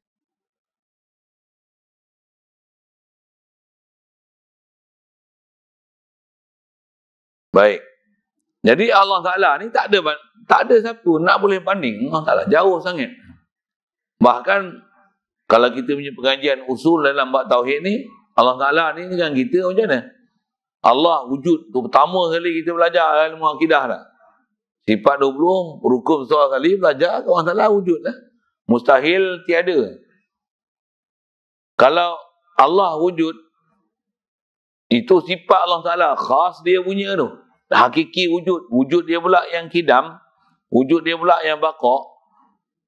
Baik. Jadi Allah Ta'ala ni tak ada siapa nak boleh banding Allah Ta'ala. Jauh sangat. Bahkan kalau kita punya pengajian usul dalam bab tauhid ni, Allah Ta'ala ni dengan kita macam mana? Allah wujud tu pertama kali kita belajar ilmu akidah dah. Sifat 20, rukun seorang kali belajar Allah Ta'ala wujud lah. Mustahil tiada. Kalau Allah wujud, itu sifat Allah Ta'ala khas dia punya tu. Hakiki wujud. Wujud dia pula yang kidam. Wujud dia pula yang baqa'.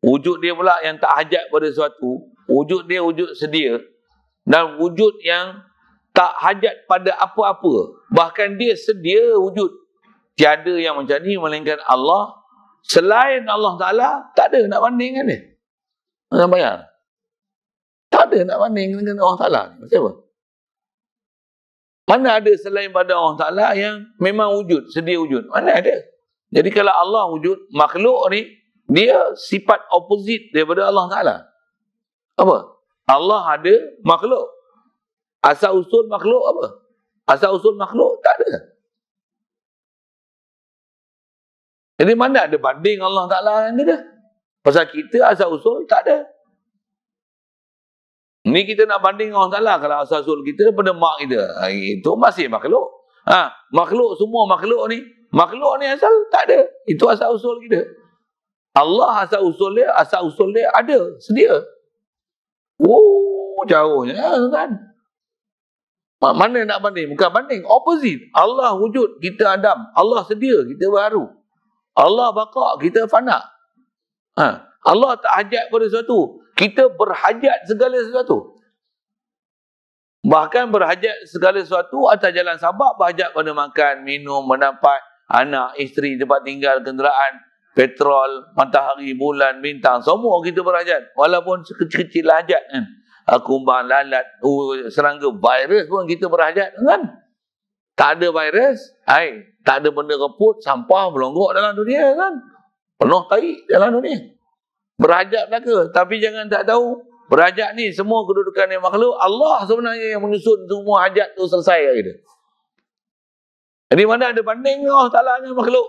Wujud dia pula yang tak hajat pada sesuatu. Wujud dia wujud sedia. Dan wujud yang tak hajat pada apa-apa. Bahkan dia sedia wujud. Tiada yang macam ni melainkan Allah. Selain Allah Ta'ala, tak ada nak banding dengan dia. Macam bayar. Tak ada nak banding dengan Allah Ta'ala. Macam apa? Mana ada selain pada Allah Ta'ala yang memang wujud, sedia wujud? Mana ada? Jadi kalau Allah wujud, makhluk ni, dia sifat opposite daripada Allah Ta'ala. Apa? Allah ada makhluk. Asal usul makhluk apa? Asal usul makhluk tak ada. Jadi mana ada banding Allah Ta'ala dengan kita? Pasal kita asal usul tak ada. Ni kita nak banding Allah Ta'ala. Kalau asal usul kita daripada mak kita. Itu masih makhluk. Makhluk, semua makhluk ni. Makhluk ni asal tak ada. Itu asal usul kita. Allah asal usul dia ada. Sedia. Jauhnya kan. Mana nak banding? Bukan banding. Opposite. Allah wujud. Kita Adam. Allah sedia. Kita baru. Allah baqa'. Kita fana. Allah tak hajat pada sesuatu. Kita berhajat segala sesuatu. Bahkan berhajat segala sesuatu atas jalan sabab. Berhajat pada makan, minum, mendapat anak, isteri, tempat tinggal, kenderaan, petrol, matahari, bulan, bintang. Semua kita berhajat. Walaupun sekecil-kecil hajat kan. Kumbang, lalat, serangga, virus pun kita berhajat kan. Tak ada virus, tak ada benda reput, sampah melonggok dalam dunia kan. Penuh tarik dalam dunia. Berhajat belaka. Tapi jangan tak tahu, berhajat ni semua kedudukan yang makhluk. Allah sebenarnya yang menyusun semua hajat tu selesai gitu. Jadi mana ada banding Allah Ta'ala dengan makhluk?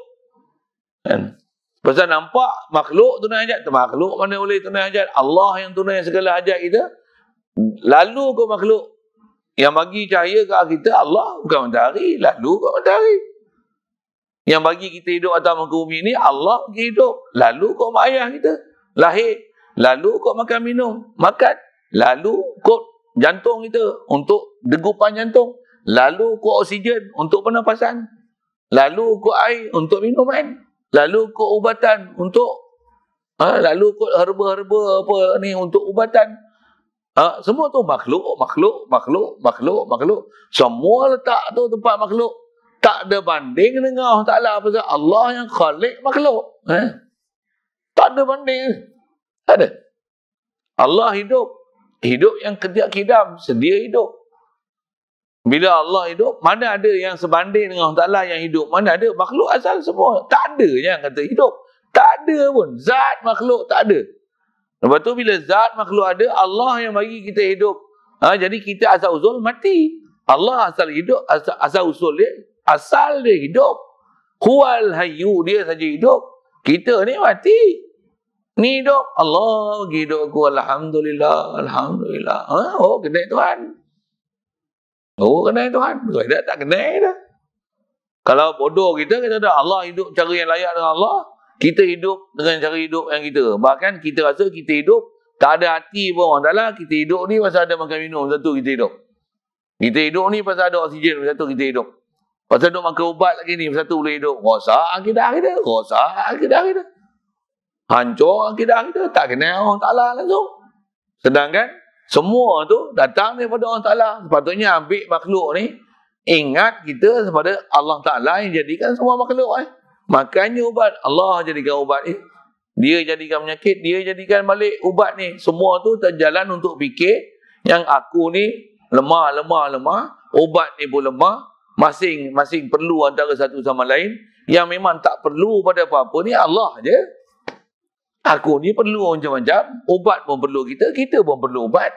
Kan? Pasal nampak makhluk tunai hajat. Makhluk mana boleh tunai hajat? Allah yang tunai segala hajat kita. Lalu ke makhluk yang bagi cahaya ke kita, Allah bukan matahari. Lalu ke matahari. Yang bagi kita hidup atas muka bumi ni, Allah bagi hidup. Lalu ke mak ayah kita lahir. Lalu kau makan minum, makan. Lalu kau jantung kita untuk degupan jantung. Lalu kau oksigen untuk pernafasan. Lalu kau air untuk minuman. Lalu kau ubatan untuk lalu kau herba-herba apa ni untuk ubatan. Semua tu makhluk. Semua letak tu tempat makhluk. Tak ada banding dengan Allah Ta'ala. Pasal Allah yang khalik makhluk. Tak ada banding. Tak ada. Allah hidup. Hidup yang kidam. Sedia hidup. Bila Allah hidup, mana ada yang sebanding dengan Allah Ta'ala yang hidup? Mana ada? Makhluk asal semua. Tak ada yang kata hidup. Tak ada pun. Zat makhluk tak ada. Lepas tu bila zat makhluk ada, Allah yang bagi kita hidup. Jadi kita asal usul mati. Allah asal hidup. Asal usul dia. Asal dia hidup. Huwal hayyu. Dia saja hidup. Kita ni mati. Ni hidup. Allah bagi hidup aku. Alhamdulillah. Kenal Tuhan. Kenal Tuhan. Tidak tak kenal dah. Kalau bodoh kita dah Allah hidup cara yang layak dengan Allah. Kita hidup dengan cara hidup yang kita. Bahkan kita rasa kita hidup. Tak ada hati pun orang Ta'ala. Kita hidup ni pasal ada makan minum. Satu kita hidup. Kita hidup ni pasal ada oksigen. Satu kita hidup. Pasal duk makan ubat lagi ni. Satu boleh hidup. Rosak akidah kita. Hancur akidah kita. Tak kenal orang Ta'ala langsung. Sedangkan semua tu datang daripada Allah Ta'ala. Sepatutnya ambil makhluk ni. Ingat kita kepada Allah Ta'ala yang jadikan semua makhluk. Makannya ubat. Allah jadikan ubat ni. Dia jadikan penyakit. Dia jadikan balik ubat ni. Semua tu terjalan untuk fikir yang aku ni lemah. Ubat ni pun lemah. Masing-masing perlu antara satu sama lain. Yang memang tak perlu pada apa-apa ni Allah je. Aku ni perlu macam-macam. Ubat pun perlu kita. Kita pun perlu ubat.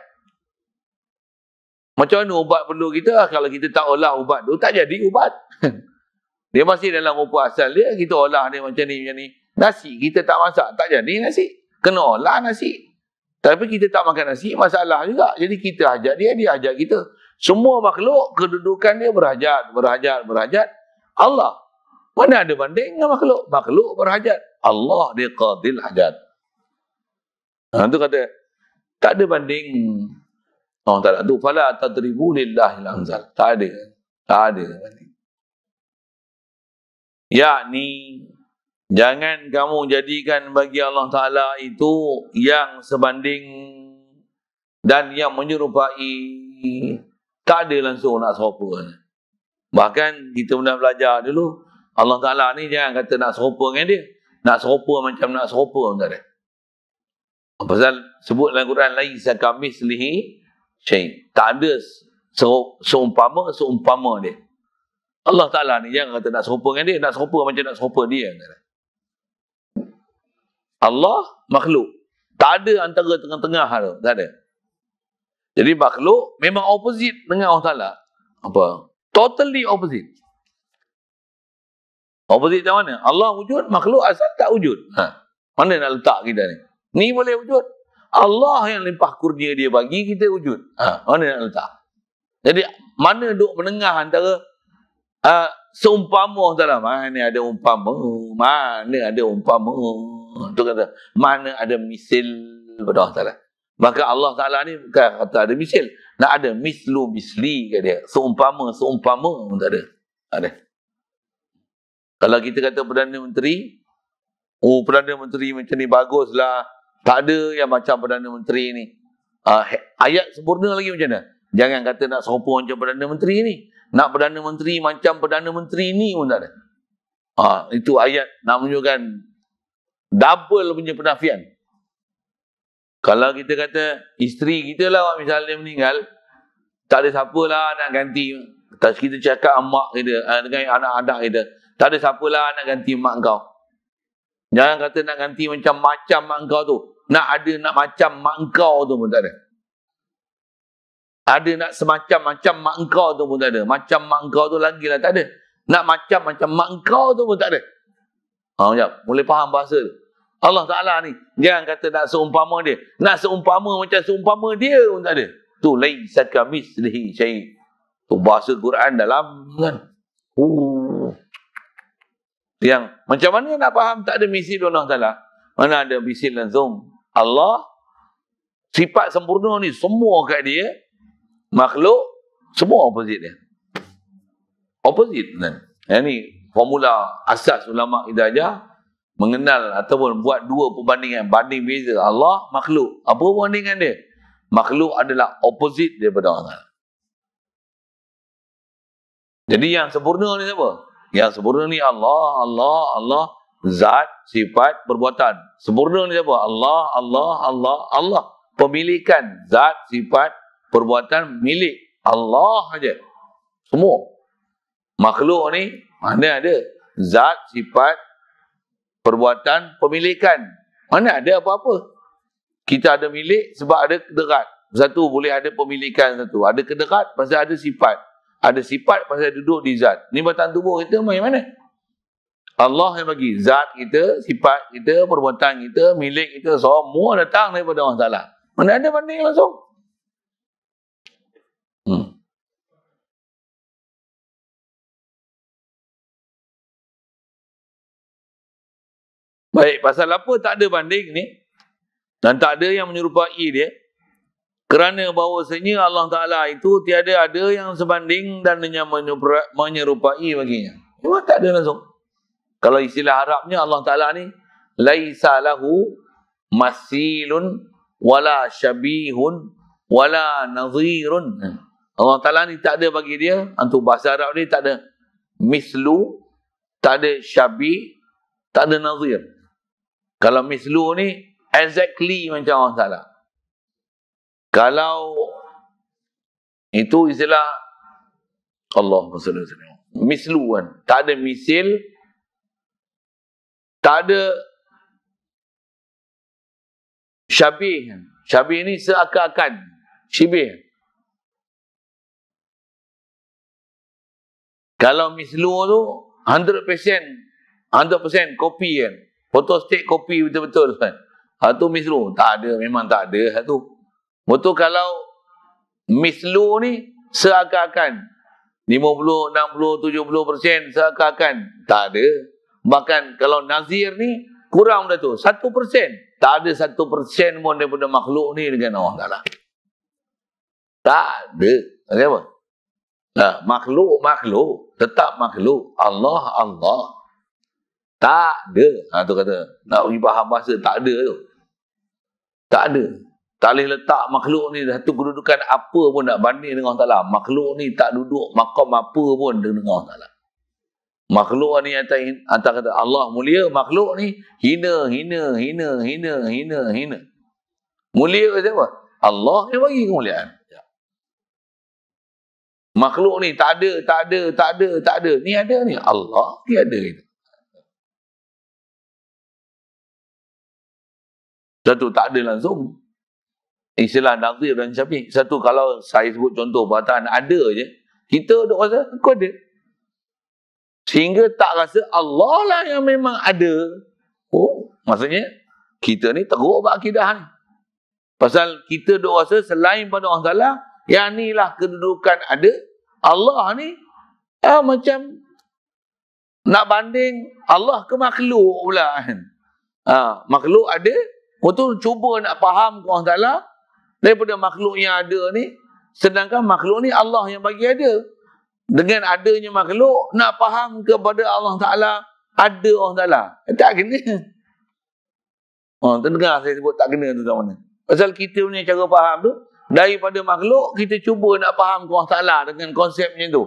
Macam mana ubat perlu kita? Kalau kita tak olah ubat tu, tak jadi ubat. Dia masih dalam rupa asal dia, kita olah dia macam ni. Nasi kita tak masak, tak jadi nasi. Kena olah nasi. Tapi kita tak makan nasi, masalah juga. Jadi kita ajak dia, dia ajak kita. Semua makhluk, kedudukan dia berhajat. Allah, mana ada banding dengan makhluk? Makhluk berhajat. Allah dia qadil hajat. Itu kata, tak ada banding. Allah Ta'ala tu, fala tadribu lillahil amsal. Tak ada banding. Yakni, jangan kamu jadikan bagi Allah Ta'ala itu yang sebanding dan yang menyerupai. Tak ada langsung nak serupa. Bahkan kita pernah belajar dulu, Allah Ta'ala ni jangan kata nak serupa dengan dia. Nak serupa macam nak serupa pun tak ada. Pasal sebut dalam Quran, laisa kamitslihi syai'. Tak ada seumpama dia. Allah Ta'ala ni jangan kata nak serupa dengan dia. Nak serupa macam nak serupa dia. Allah makhluk. Tak ada antara tengah-tengah tu. Tak ada. Jadi makhluk memang opposite dengan Allah Ta'ala. Apa? Totally opposite. Opposite macam mana? Allah wujud, makhluk asal tak wujud. Mana nak letak kita ni? Ni boleh wujud. Allah yang limpah kurnia dia bagi kita wujud. Mana nak letak? Jadi mana duk menengah antara seumpama Allah Ta'ala. Mana ada umpama. Tu kata, mana ada misil pada Allah Ta'ala. Maka Allah Ta'ala ni bukan kata ada misil. Nak ada misli kat dia. Seumpama tak ada. Tak ada. Kalau kita kata Perdana Menteri, Perdana Menteri macam ni baguslah. Tak ada yang macam Perdana Menteri ni. Ayat sempurna lagi macam mana? Jangan kata nak serupa macam Perdana Menteri ni. Nak Perdana Menteri macam Perdana Menteri ni pun tak ada. Itu ayat nak menunjukkan double punya penafian. Kalau kita kata isteri kita lah misalnya meninggal, tak ada siapa lah nak ganti. Kita cakap mak kita dengan anak-anak kita, tak ada siapa lah nak ganti mak kau. Jangan kata nak ganti macam mak kau tu. Nak macam mak kau tu pun tak ada. Ada nak semacam mak kau tu pun tak ada. Macam mak kau tu lagi lah tak ada. Nak macam mak kau tu pun tak ada. Boleh faham bahasa tu. Allah Ta'ala ni jangan kata nak seumpama dia. Nak seumpama macam seumpama dia pun tak ada. Tu laisa kamitslihi syai'. Tu bahasa Quran dalam kan. Yang macam mana nak faham tak ada misil Allah Ta'ala? Mana ada misil langsung? Allah sifat sempurna ni semua kat dia. Makhluk semua opposite dia. Opposite kan. Yang ni formula asas ulama kita ajar. Mengenal ataupun buat dua perbandingan, banding beza Allah, makhluk. Apa perbandingan dia? Makhluk adalah opposite daripada Allah. Jadi yang sempurna ni siapa? Yang sempurna ni Allah, zat, sifat, perbuatan. Sempurna ni siapa? Allah. Pemilikan, zat, sifat, perbuatan, milik. Allah aja. Semua. Makhluk ni mana ada zat, sifat, perbuatan, pemilikan. Mana ada apa-apa. Kita ada milik sebab ada kedekat. Satu boleh ada pemilikan satu. Ada kedekat pasal ada sifat. Ada sifat pasal duduk di zat. Ni batang tubuh kita main mana? Allah yang bagi. Zat kita, sifat kita, perbuatan kita, milik kita, semua datang daripada Allah Ta'ala. Mana ada banding langsung? Baik, pasal apa tak ada banding ni? Dan tak ada yang menyerupai dia? Kerana bahawasanya Allah Ta'ala itu tiada ada yang sebanding dan yang menyerupai baginya. Memang tak ada langsung. Kalau istilah Arabnya Allah Ta'ala ni, laisa lahu masilun wala syabihun wala nazirun. Allah Ta'ala ni tak ada bagi dia, untuk bahasa Arab ni tak ada mislu, tak ada syabih, tak ada nazir. Kalau mislu ni exactly macam Allah Ta'ala. Kalau itu istilah Allah mislu kan. Tak ada misil, tak ada syabih. Syabih ni seakan-akan. Syibih. Kalau mislu tu 100% kopi kan. Photostat kopi betul-betul kan. Itu mislu. Tak ada, memang tak ada. Betul kalau mislu ni seakan-akan 50, 60, 70% seakan-akan tak ada. Bahkan kalau nazir ni kurang dah tu. 1%. Tak ada 1% pun daripada makhluk ni dengan Allah Ta'ala. Tak ada. Ada apa? Nah, makhluk. Tetap makhluk. Allah. Tak ada. Tu kata. Nak pergi faham bahasa tak ada tu. Tak ada. Tak boleh letak makhluk ni satu kedudukan apa pun nak banding dengan Allah Ta'ala. Makhluk ni tak duduk makam apa pun dengan Allah Ta'ala. Makhluk ni atas kata Allah mulia, makhluk ni hina. Mulia ke siapa? Allah yang bagi kemuliaan. Makhluk ni tak ada. Ni ada ni. Allah tiada itu. Satu tak ada langsung. Istilah nazir dan syafiq. Satu kalau saya sebut contoh perkataan ada je, kita duk rasa aku ada. Sehingga tak rasa Allah lah yang memang ada. Oh, maksudnya kita ni teruk akidah ni. Pasal kita duk rasa selain pada Allah Ta'ala, yang ni lah kedudukan ada. Allah ni macam nak banding Allah ke makhluk pula kan. Makhluk ada, betul cuba nak faham Allah Ta'ala daripada makhluk yang ada ni, sedangkan makhluk ni Allah yang bagi ada. Dengan adanya makhluk, nak faham kepada Allah Ta'ala, ada Allah Ta'ala. Tak kena. Terdengar saya sebut tak kena tu tak mana. Pasal kita punya cara faham tu, daripada makhluk, kita cuba nak faham Allah Ta'ala dengan konsep macam tu.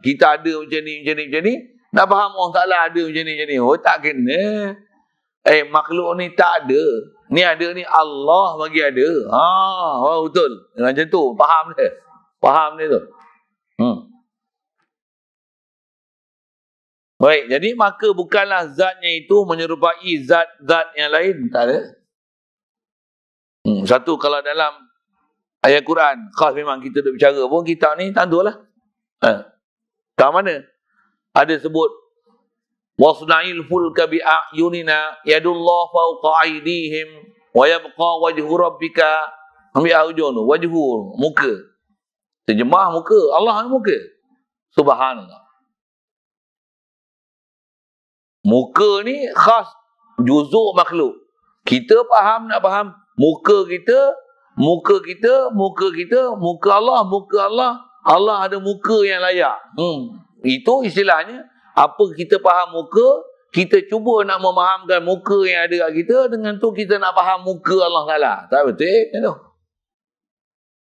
Kita ada macam ni, nak faham Allah Ta'ala ada macam ni. Oh, tak kena. Makhluk ni tak ada. Ni ada ni Allah bagi ada. Betul. Macam tu. Faham dia tu. Baik. Jadi maka bukanlah zatnya itu menyerupai zat-zat yang lain. Tak ada. Satu kalau dalam ayat Quran. Khas memang kita duk bicara pun. Kitab ni tentulah. Kat mana? Ada sebut. Wasna'il fulka bi'ayunina yadullah fawqa aydihim wa yabqa wajhu rabbika. Ambil hujung tu, wajhu, muka. Terjemah muka, Allah muka. Subhanallah. Muka ni khas juzuk makhluk. Kita nak faham muka kita, muka Allah, Allah ada muka yang layak. Itu istilahnya. Apa kita faham muka, kita cuba nak memahamkan muka yang ada kat kita, dengan tu kita nak faham muka Allah Ta'ala. Tak betul tu.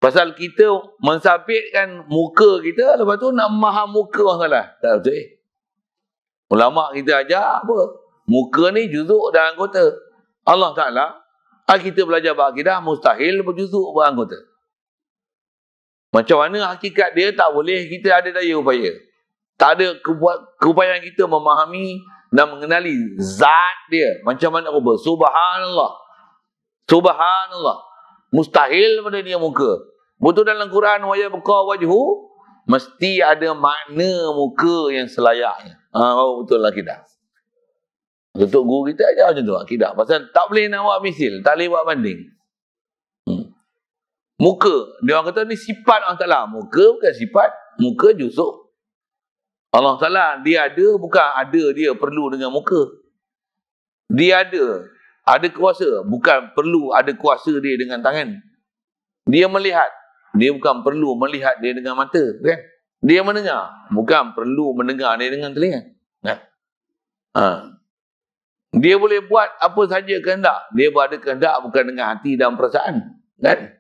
Pasal kita mensabitkan muka kita, lepas tu nak memaham muka Allah Ta'ala. Tak betul. Ulama kita ajar apa? Muka ni juzuk dan anggota. Allah Ta'ala, kita belajar berakidah, mustahil berjuzuk beranggota. Macam mana hakikat dia tak boleh kita ada daya upaya. Tak ada keupayaan kita memahami dan mengenali zat dia. Macam mana rupa? Subhanallah. Mustahil pada dia muka. Betul dalam Quran, wa yabqa wajhu, mesti ada makna muka yang selayaknya. Betul lah akidah. Untuk guru kita ajar macam tu akidah. Pasal tak boleh nak buat misil. Tak boleh buat banding. Muka. Dia orang kata ni sifat Allah Ta'ala. Muka bukan sifat. Muka juzuk. Allah Ta'ala, dia ada, bukan ada dia perlu dengan muka. Dia ada kuasa, bukan perlu ada kuasa dia dengan tangan. Dia melihat, dia bukan perlu melihat dia dengan mata, kan? Dia mendengar, bukan perlu mendengar dia dengan telinga. Dia boleh buat apa saja kehendak. Dia ada kehendak bukan dengan hati dan perasaan, kan?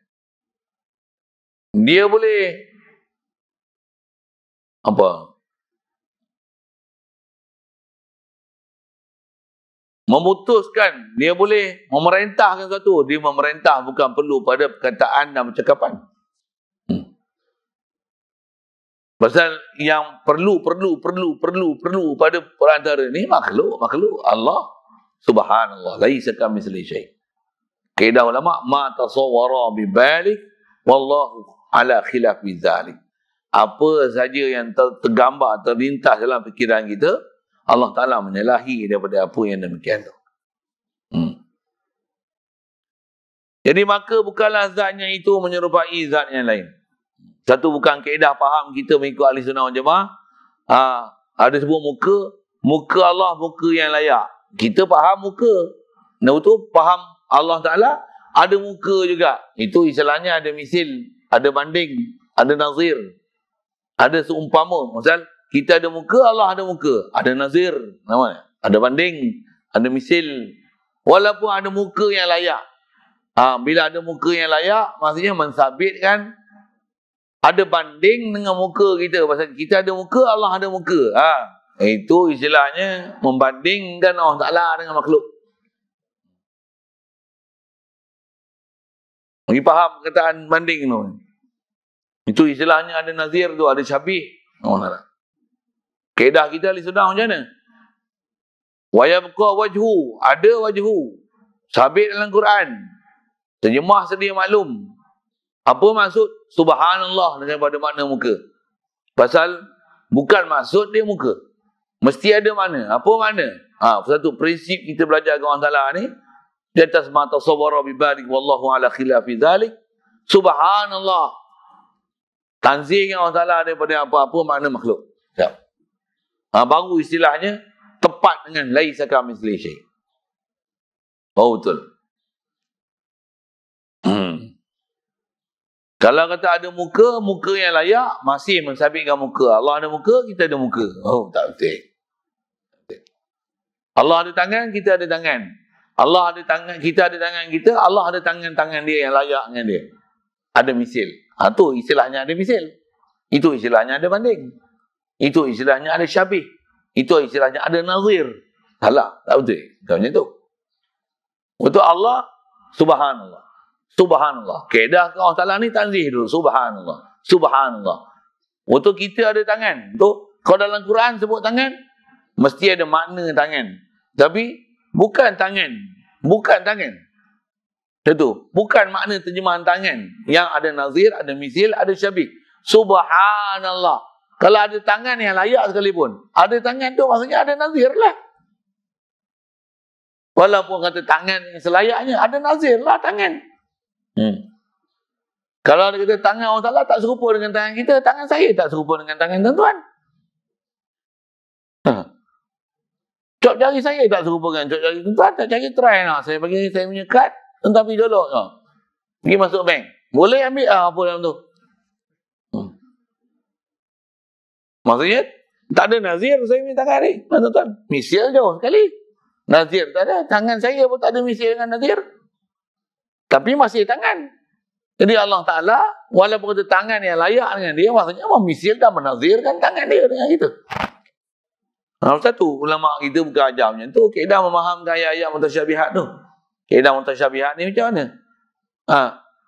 Dia boleh memutuskan, dia boleh memerintahkan sesuatu. Dia memerintah bukan perlu pada perkataan dan percakapan. Pasal yang perlu pada perantara ni makhluk Allah Subhanallah, laisa kamitslihi syai'. Kaedah ulama, ma tasawwara bi balik wallahu ala khilafi dzalik. apa saja yang tergambar, terlintas dalam fikiran kita, Allah Ta'ala menyalahi daripada apa yang demikian tu. Jadi maka bukanlah zatnya itu menyerupai zat yang lain. Satu bukan kaedah faham kita mengikut ahli sunnah wal jamaah. Ada sebut muka Allah, muka yang layak. Kita faham muka. Nah itu faham Allah Ta'ala ada muka juga. Itu istilahnya ada misil, ada banding, ada nazir, ada seumpama. Misal kita ada muka, Allah ada muka, ada nazir, namanya, ada banding, ada misil. Walaupun ada muka yang layak. Bila ada muka yang layak, maksudnya mensabitkan ada banding dengan muka kita. Pasal kita ada muka, Allah ada muka. Itu istilahnya membandingkan Allah Ta'ala dengan makhluk. Bagi faham perkataan banding tu. Itu istilahnya ada nazir tu, ada syabih. Kaedah kita ahli sunnah macam mana? Wa yabqa wajhu, ada wajhu. Sabit dalam Quran. Terjemah sedia maklum. Apa maksud subhanallah daripada makna muka? Pasal bukan maksud dia muka. Mesti ada makna. Apa makna? Satu prinsip kita belajar dengan Allah Ta'ala ni, di atas ma tasawwara bi balik wallahu ala khilafi dzalik. Subhanallah. Tanzih Allah Ta'ala daripada apa-apa makna makhluk. Baru istilahnya tepat dengan laisa kamitslihi syai'. Betul. Kalau kata ada muka, muka yang layak, masih mensabitkan muka. Allah ada muka, kita ada muka. Tak betul. Allah ada tangan, kita ada tangan. Allah ada tangan, kita ada tangan kita. Allah ada tangan-tangan dia yang layak dengan dia. Ada misil. Itu istilahnya ada misil. Itu istilahnya ada banding. Itu istilahnya ada syabih. Itu istilahnya ada nazir. Salah, tak betul. Tak macam tu. Untuk Allah, subhanallah. Subhanallah. Kaedah Allah Ta'ala ni tanzih dulu. Subhanallah. Subhanallah. Untuk kita ada tangan. Kalau dalam Quran sebut tangan, mesti ada makna tangan. Tapi bukan tangan. Bukan tangan. Itu. Bukan makna terjemahan tangan. Yang ada nazir, ada misil, ada syabih. Subhanallah. Kalau ada tangan yang layak sekalipun, ada tangan tu maksudnya ada nazir lah. Walaupun kata tangan yang selayaknya, ada nazir lah tangan. Kalau ada kata tangan Allah Ta'ala tak serupa dengan tangan kita, tangan saya tak serupa dengan tangan tuan-tuan. Cop jari saya tak serupa dengan cop jari tuan-tuan. Tak cari try lah. Saya bagi saya punya kad, tuan-tuan pergi duduk. Pergi masuk bank. Boleh ambil apa dalam tu. Maksudnya tak ada nazir saya punya tangan ni. Tuan-tuan, misil jauh sekali. Nazir tak ada. Tangan saya pun tak ada misil dengan nazir. Tapi masih tangan. Jadi Allah Ta'ala, walaupun kata tangan yang layak dengan dia, maksudnya memisil dan menazirkan tangan dia dengan kita. Satu, ulama kita bukan ajar macam tu. Kaedah memahamkan ayat-ayat mutasyabihat tu. Kaedah mutasyabihat ni macam mana?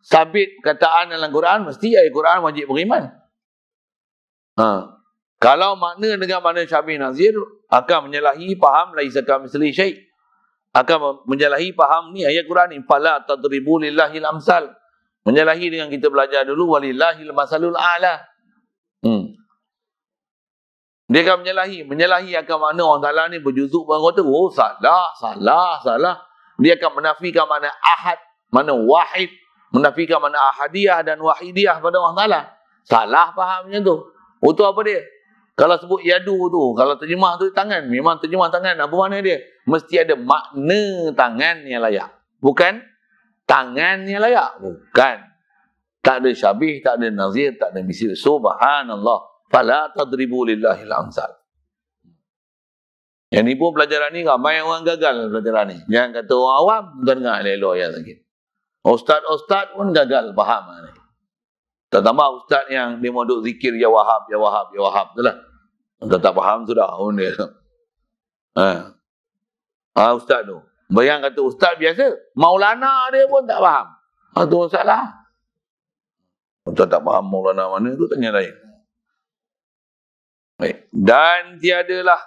Sabit kataan dalam Quran, mesti ayat Quran wajib beriman. Kalau makna dengan makna syabih nazir, akan menyalahi faham laisa kamitslihi syai'. Akan menyalahi faham ni ayat Quran ni, fala tadribu lillahil amsal. Menyalahi dengan kita belajar dulu walillahil masalul a'la. Dia akan menyalahi akan makna Allah Ta'ala ni berjuzuk berangkota. Salah. Dia akan menafikan makna ahad, makna wahid, menafikan makna ahadiyah dan wahidiyah pada Allah Ta'ala. Salah fahamnya tu. Itu apa dia? Kalau sebut yadu tu, kalau terjemah tu tangan, memang terjemah tangan. Apa makna dia? Mesti ada makna tangan yang layak. Bukan tangan yang layak. Bukan. Tak ada syabih, tak ada nazir, tak ada misil. Subhanallah. Fala tadribu lillahil amsal. Yang ni pun pelajaran ni ramai orang gagal pelajaran ni. Jangan kata orang awam, tuan dengar elok yang sakit. Ustaz pun gagal faham ni. Tambah ustaz yang dia mau duk zikir ya Wahab tu lah. Tak faham sudah dia. Ustaz tu. Bayang kata ustaz biasa, Maulana dia pun tak faham. Tu masalah. Ustaz tak faham Maulana mana tu tanya lain. Baik. Dan tiadalah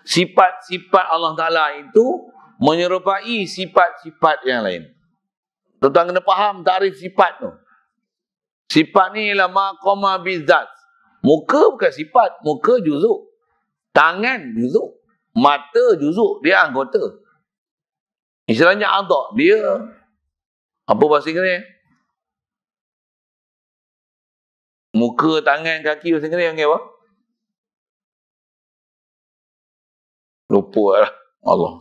sifat-sifat Allah Ta'ala itu menyerupai sifat-sifat yang lain. Tuan-tuan kena faham tarif sifat tu. Sifat ni ialah maqama bizat. Muka bukan sifat, muka juzuk. Tangan juzuk, mata juzuk, dia anggota. Istilahnya adha, dia apa bahasa Inggeris? Muka, tangan, kaki bahasa Inggeris yang apa? Lupa lah. Allah.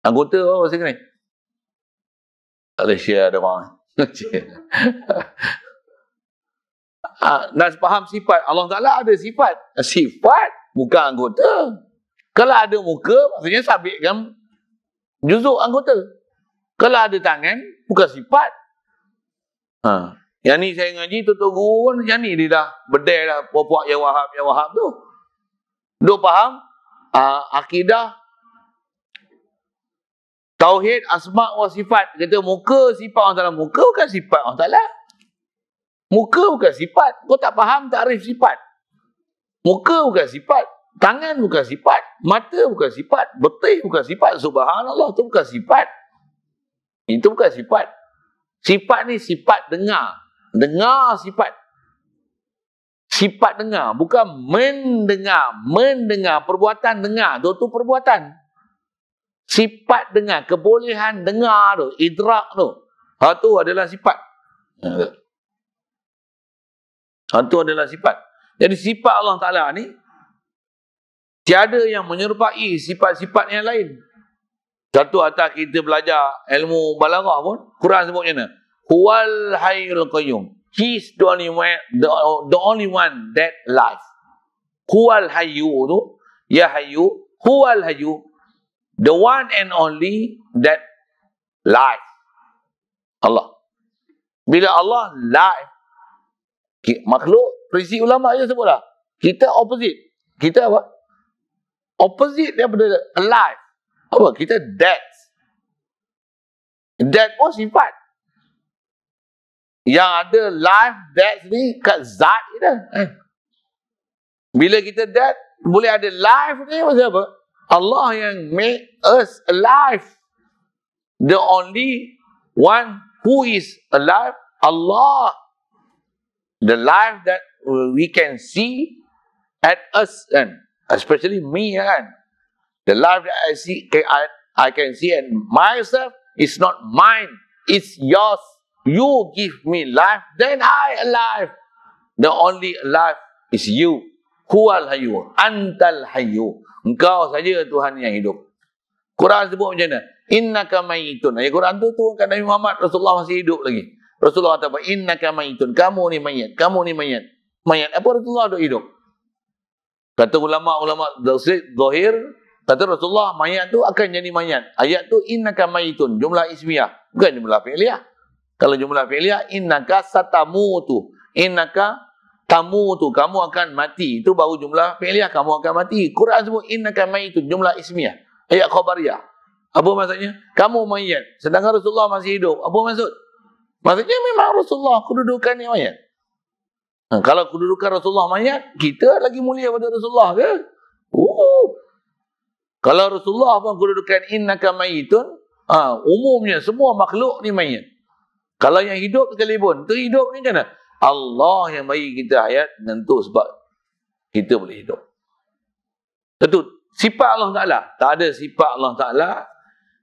Anggota apa bahasa Inggeris? Malaysia ada orang. Nak faham sifat. Allah Ta'ala ada sifat. Sifat bukan anggota. Kalau ada muka, maksudnya sabitkan juzuk anggota. Kalau ada tangan, bukan sifat. Yang ni saya ngaji, tutup guru pun macam ni. Dia dah bedai dah puak-puak yang wahab tu. Duk faham? Akidah tauhid asma' wa sifat. Kata muka sifat Allah Ta'ala. Muka bukan sifat Allah Ta'ala. Muka bukan sifat. Kau tak faham takrif sifat. Muka bukan sifat. Tangan bukan sifat. Mata bukan sifat. Betih bukan sifat. Subhanallah, itu bukan sifat. Itu bukan sifat. Sifat ni sifat dengar. Dengar sifat. Sifat dengar. Bukan mendengar. Mendengar. Perbuatan dengar. Itu perbuatan. Sifat dengar. Kebolehan dengar tu. Idrak tu. Itu adalah sifat. Itu adalah sifat. Jadi sifat Allah Ta'ala ni tiada yang menyerupai sifat-sifat yang lain. Satu atas kita belajar ilmu balaghah pun, Quran sebut macam mana? Huwal hayyul qayyum. He's the only one that life. Huwal hayyu tu, ya hayyu, huwal hayyu. The one and only that life. Allah. Bila Allah life, makhluk, prinsip ulama je sebutlah. Kita opposite. Kita apa? Opposite daripada alive. Apa? Kita dead. Dead pun sifat. Yang ada life, dead ni kat zat kita. Bila kita dead, boleh ada life ni pasal apa? Allah yang make us alive. The only one who is alive, Allah. The life that we can see at us, and especially me, kan? The life that I see, I can see at myself is not mine. It's yours. You give me life, then I alive. The only alive is you. Huwal hayyu, antal hayyu. Engkau saja Tuhan yang hidup. Quran sebut macam mana? Innaka mayitun. Ayat Quran tu turunkan Nabi Muhammad, Rasulullah masih hidup lagi. Rasulullah kata, innaka mayitun. Kamu ni mayat. Kamu ni mayat. Mayat. Apa Rasulullah duk hidup? Kata ulama-ulama zahir, kata Rasulullah, mayat tu akan jadi mayat. Ayat tu, innaka mayitun. Jumlah ismiyah. Bukan jumlah fi'liyah. Kalau jumlah fi'liyah, innaka satamutu. Innaka tamutu. Kamu akan mati. Itu baru jumlah fi'liyah. Kamu akan mati. Quran sebut, innaka mayitun. Jumlah ismiyah. Ayat khabariyah. Apa maksudnya? Kamu mayat. Sedangkan Rasulullah masih hidup. Apa maksud? Maksudnya memang Rasulullah kedudukan yang mayat. Kalau kedudukan Rasulullah mayat, kita lagi mulia pada Rasulullah ke? Kalau Rasulullah pun kedudukan innaka mayitun, umumnya semua makhluk ni mayat. Kalau yang hidup sekalipun, tu hidup ni macam mana? Allah yang bagi kita hayat, tentu sebab kita boleh hidup. Tentu sifat Allah Ta'ala. Tak ada sifat Allah Ta'ala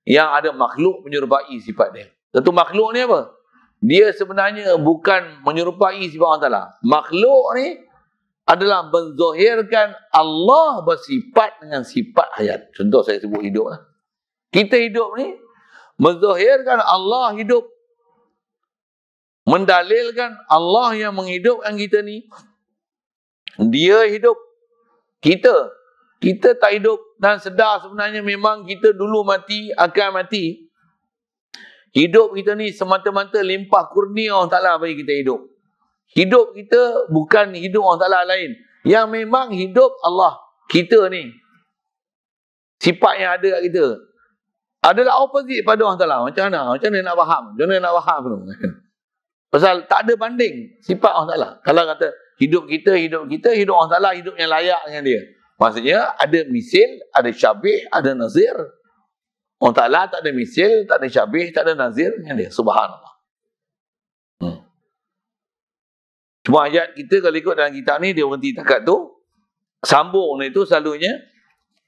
yang ada makhluk menyerupai sifat dia. Tentu makhluk ni apa? Dia sebenarnya bukan menyerupai sifat Allah Ta'ala. Makhluk ni adalah menzahirkan Allah bersifat dengan sifat hayat. Contoh saya sebut hidup lah. Kita hidup ni menzahirkan Allah hidup. Mendalilkan Allah yang menghidupkan kita ni. Dia hidup. Kita tak hidup dan sedar sebenarnya memang kita dulu mati, akan mati. Hidup kita ni semata-mata limpah kurnia Allah Ta'ala bagi kita hidup. Hidup kita bukan hidup Allah Ta'ala lain. Yang memang hidup Allah. Kita ni. Sifat yang ada kat kita. Adalah opposite pada Allah Ta'ala. Macam mana? Macam mana nak faham? Macam mana nak faham tu? Pasal tak ada banding sifat Allah Ta'ala. Kalau kata hidup kita, hidup Allah Ta'ala hidup yang layak dengan dia. Maksudnya ada misil, ada syabih, ada nazir. Allah Ta'ala tak ada misil, tak ada syabih, tak ada nazir dengan dia. Subhanallah. Cuma ayat kita kalau ikut dalam kitab ni, dia berhenti takat tu. Sambung itu selalunya,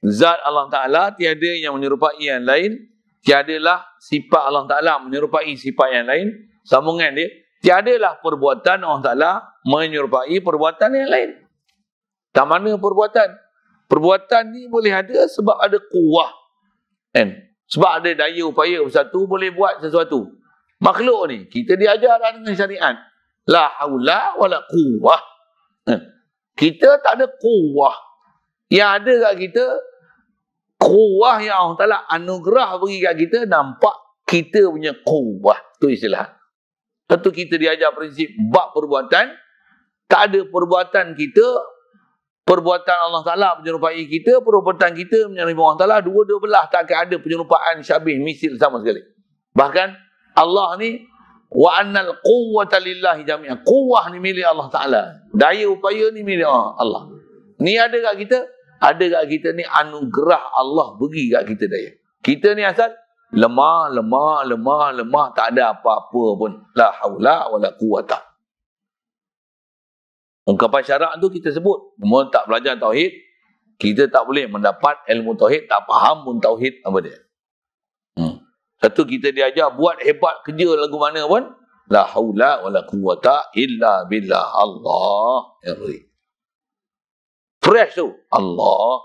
zat Allah Ta'ala tiada yang menyerupai yang lain, tiadalah sifat Allah Ta'ala menyerupai sifat yang lain. Sambungan dia, tiadalah perbuatan Allah Ta'ala menyerupai perbuatan yang lain. Tak mana perbuatan? Perbuatan ni boleh ada sebab ada kuwah. Kan? Sebab ada daya upaya bersatu boleh buat sesuatu. Makhluk ni, kita diajar dengan syariat. La haula wala quwwah. Kita tak ada kuwah. Yang ada kat kita, kuwah yang Allah Ta'ala anugerah bagi kat kita, nampak kita punya kuwah. Itu istilah. Tentu kita diajar prinsip bab perbuatan. Tak ada perbuatan kita, perbuatan Allah Ta'ala menyerupai kita, perbuatan kita menyerupai Allah Ta'ala, dua-dua belah tak akan ada penyerupaan syabih, misil sama sekali. Bahkan Allah ni, wa annal quwwata lillahi jami'an. Quwwah ni milik Allah Ta'ala. Daya upaya ni milik Allah. Ni ada kat kita, ada kat kita ni anugerah Allah bagi kat kita daya. Kita ni asal lemah, tak ada apa-apa pun. La haula wala quwwata. Ungkapan syarak tu kita sebut. Cuma tak belajar tauhid, kita tak boleh mendapat ilmu tauhid, tak faham pun tauhid apa dia. Satu kita diajar buat hebat kerja lagu mana pun, la haula wala quwwata illa billah. Allah ya Rabbi. Fresh tu Allah,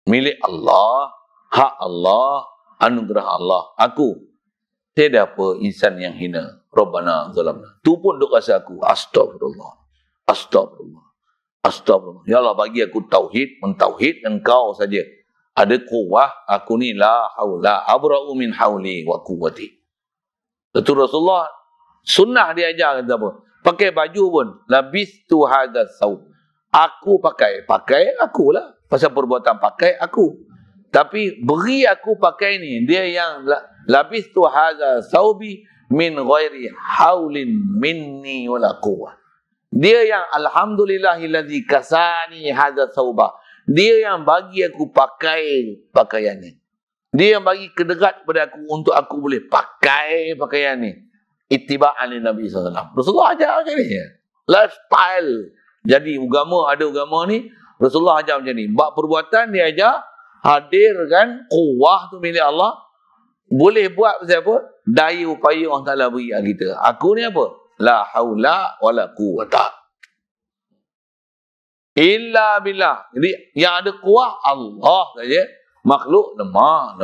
milik Allah, hak Allah, anugerah Allah. Aku tiada apa insan yang hina. Rabbana zalamna. Tu pun duk rasa aku astagfirullah. Astagfirullah. Ya Allah, bagi aku tauhid, mentauhid engkau saja. Ada kuwah, aku ni la haula abra'u min hauli wa quwwati. Tentu Rasulullah sunnah dia ajar kata apa? Pakai baju pun, labistu hadha saub. Aku pakai akulah. Pasal perbuatan pakai aku. Tapi beri aku pakai ni, dia yang labistu hadha saubi min ghairi haulin minni wala quwwah. Dia yang alhamdulillahillazi kasani hadha sauba. Dia yang bagi aku pakai pakaian ni. Dia yang bagi kederat kepada aku untuk aku boleh pakai pakaian ni. Ittiba'an li Nabi SAW. Rasulullah ajar macam ni. Lifestyle. Jadi agama, ada agama ni, Rasulullah ajar macam ni. Bab perbuatan dia ajar, hadirkan kuwah tu milik Allah. Boleh buat pasal apa? Daya upaya Allah Ta'ala beri kita. Aku ni apa? La haula wala quwwata illa billah. Jadi yang ada kuah Allah saja. Makhluk lemah.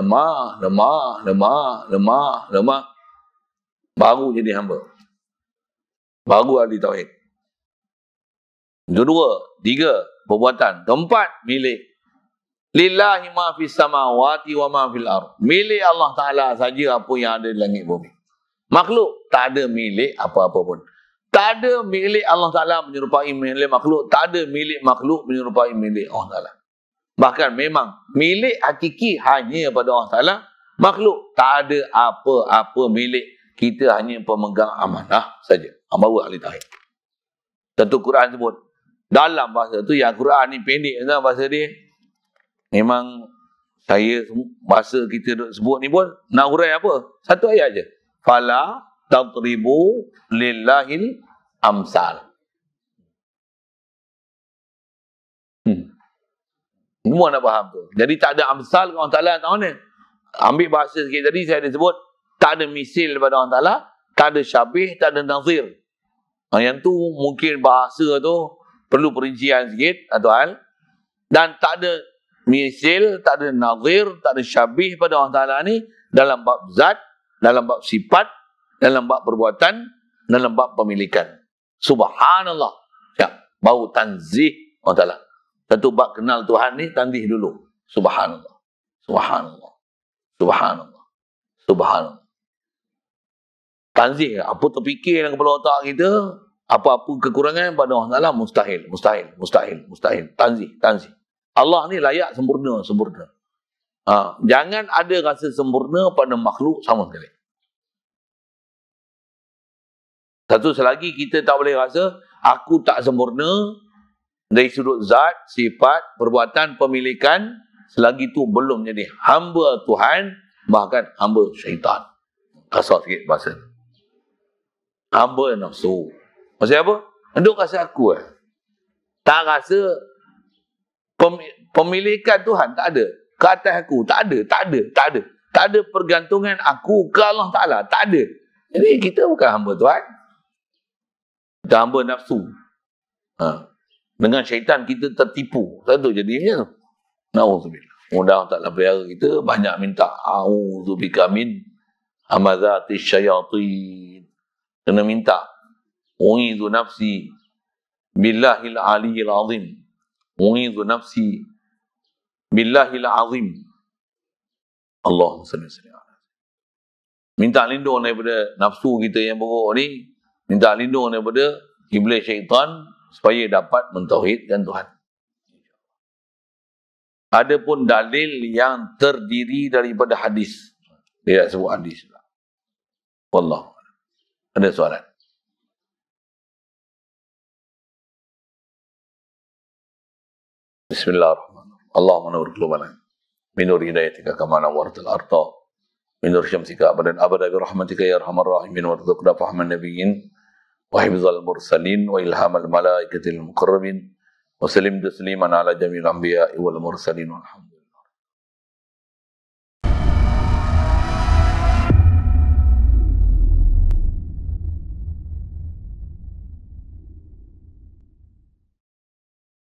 Baru jadi hamba. Baru ahli tauhid. Kedua, tiga, perbuatan. Keempat, milik. Lillahi ma fis samawati wa ma fil ardh. Milik Allah Ta'ala saja apa yang ada di langit bumi. Makhluk tak ada milik apa-apa pun. Tak ada milik Allah Ta'ala menyerupai milik makhluk. Tak ada milik makhluk menyerupai milik Allah Ta'ala. Bahkan memang milik hakiki hanya pada Allah Ta'ala. Makhluk tak ada apa-apa milik. Kita hanya pemegang amanah saja. Baru ahli tauhid. Tentu Quran sebut. Dalam bahasa tu, yang Quran ni pendek bahasa dia. Memang saya, bahasa kita sebut ni pun, nak hurai apa? Satu ayat je. Fala tadribu lillahil amsal. Semua nak faham tu. Jadi tak ada amsal ke Allah Ta'ala tahu ni. Ambil bahasa sikit tadi saya ada sebut, tak ada misil daripada Allah Ta'ala, tak ada syabih, tak ada nazir. Yang tu mungkin bahasa tu perlu perincian sikit atau hal. Dan tak ada misil, tak ada nazir, tak ada syabih pada Allah Ta'ala ni dalam bab zat, dalam bab sifat, dalam bab perbuatan, dalam bab pemilikan. Subhanallah. Ya, bau tanzih Allah Ta'ala. Satu bab kenal Tuhan ni, tanzih dulu. Subhanallah. Subhanallah. Subhanallah. Subhanallah. Tanzih, apa terfikir dalam kepala otak kita, apa-apa kekurangan pada Allah Ta'ala, mustahil. Tanzih. Allah ni layak sempurna. Jangan ada rasa sempurna pada makhluk sama sekali. Satu, selagi kita tak boleh rasa aku tak sempurna dari sudut zat, sifat, perbuatan, pemilikan, selagi itu belum jadi hamba Tuhan, bahkan hamba syaitan. Kasar sikit bahasa. Hamba nafsu. Maksudnya apa? Duk rasa aku tak rasa pemilikan Tuhan, tak ada. Ke atas aku, tak ada. Tak ada pergantungan aku ke Allah Ta'ala, tak ada. Jadi kita bukan hamba Tuhan. Kita hamba nafsu. Dengan syaitan kita tertipu. Satu jadinya. Na'udzubillah. Mudah Ta'ala pelihara kita, banyak minta a'udzubika min hamazati syayatin. Kena minta. U'idhu nafsi billahil aliyil azim. U'idhu nafsi billahil azim. Allahumma salli alaihi wasallam. Minta lindung daripada nafsu kita yang buruk ni. Minta lindung daripada iblis syaitan supaya dapat mentauhidkan Tuhan. Adapun dalil yang terdiri daripada hadis. Dia tak sebut hadis. Wallah. Ada soalan? Bismillahirrahmanirrahim. Allahumma nawwir qulubana min nur hidayatika kama nawwartal arda min nur syamsika abadan abada bi rahmatika ya arhamar rahimin warzuqna fahman nabiyyin wa hifzal mursalin wa ilhamal malaikatil muqarrabin wa sallim tasliman ala jami'il anbiya'i wal mursalin walhamdulillah.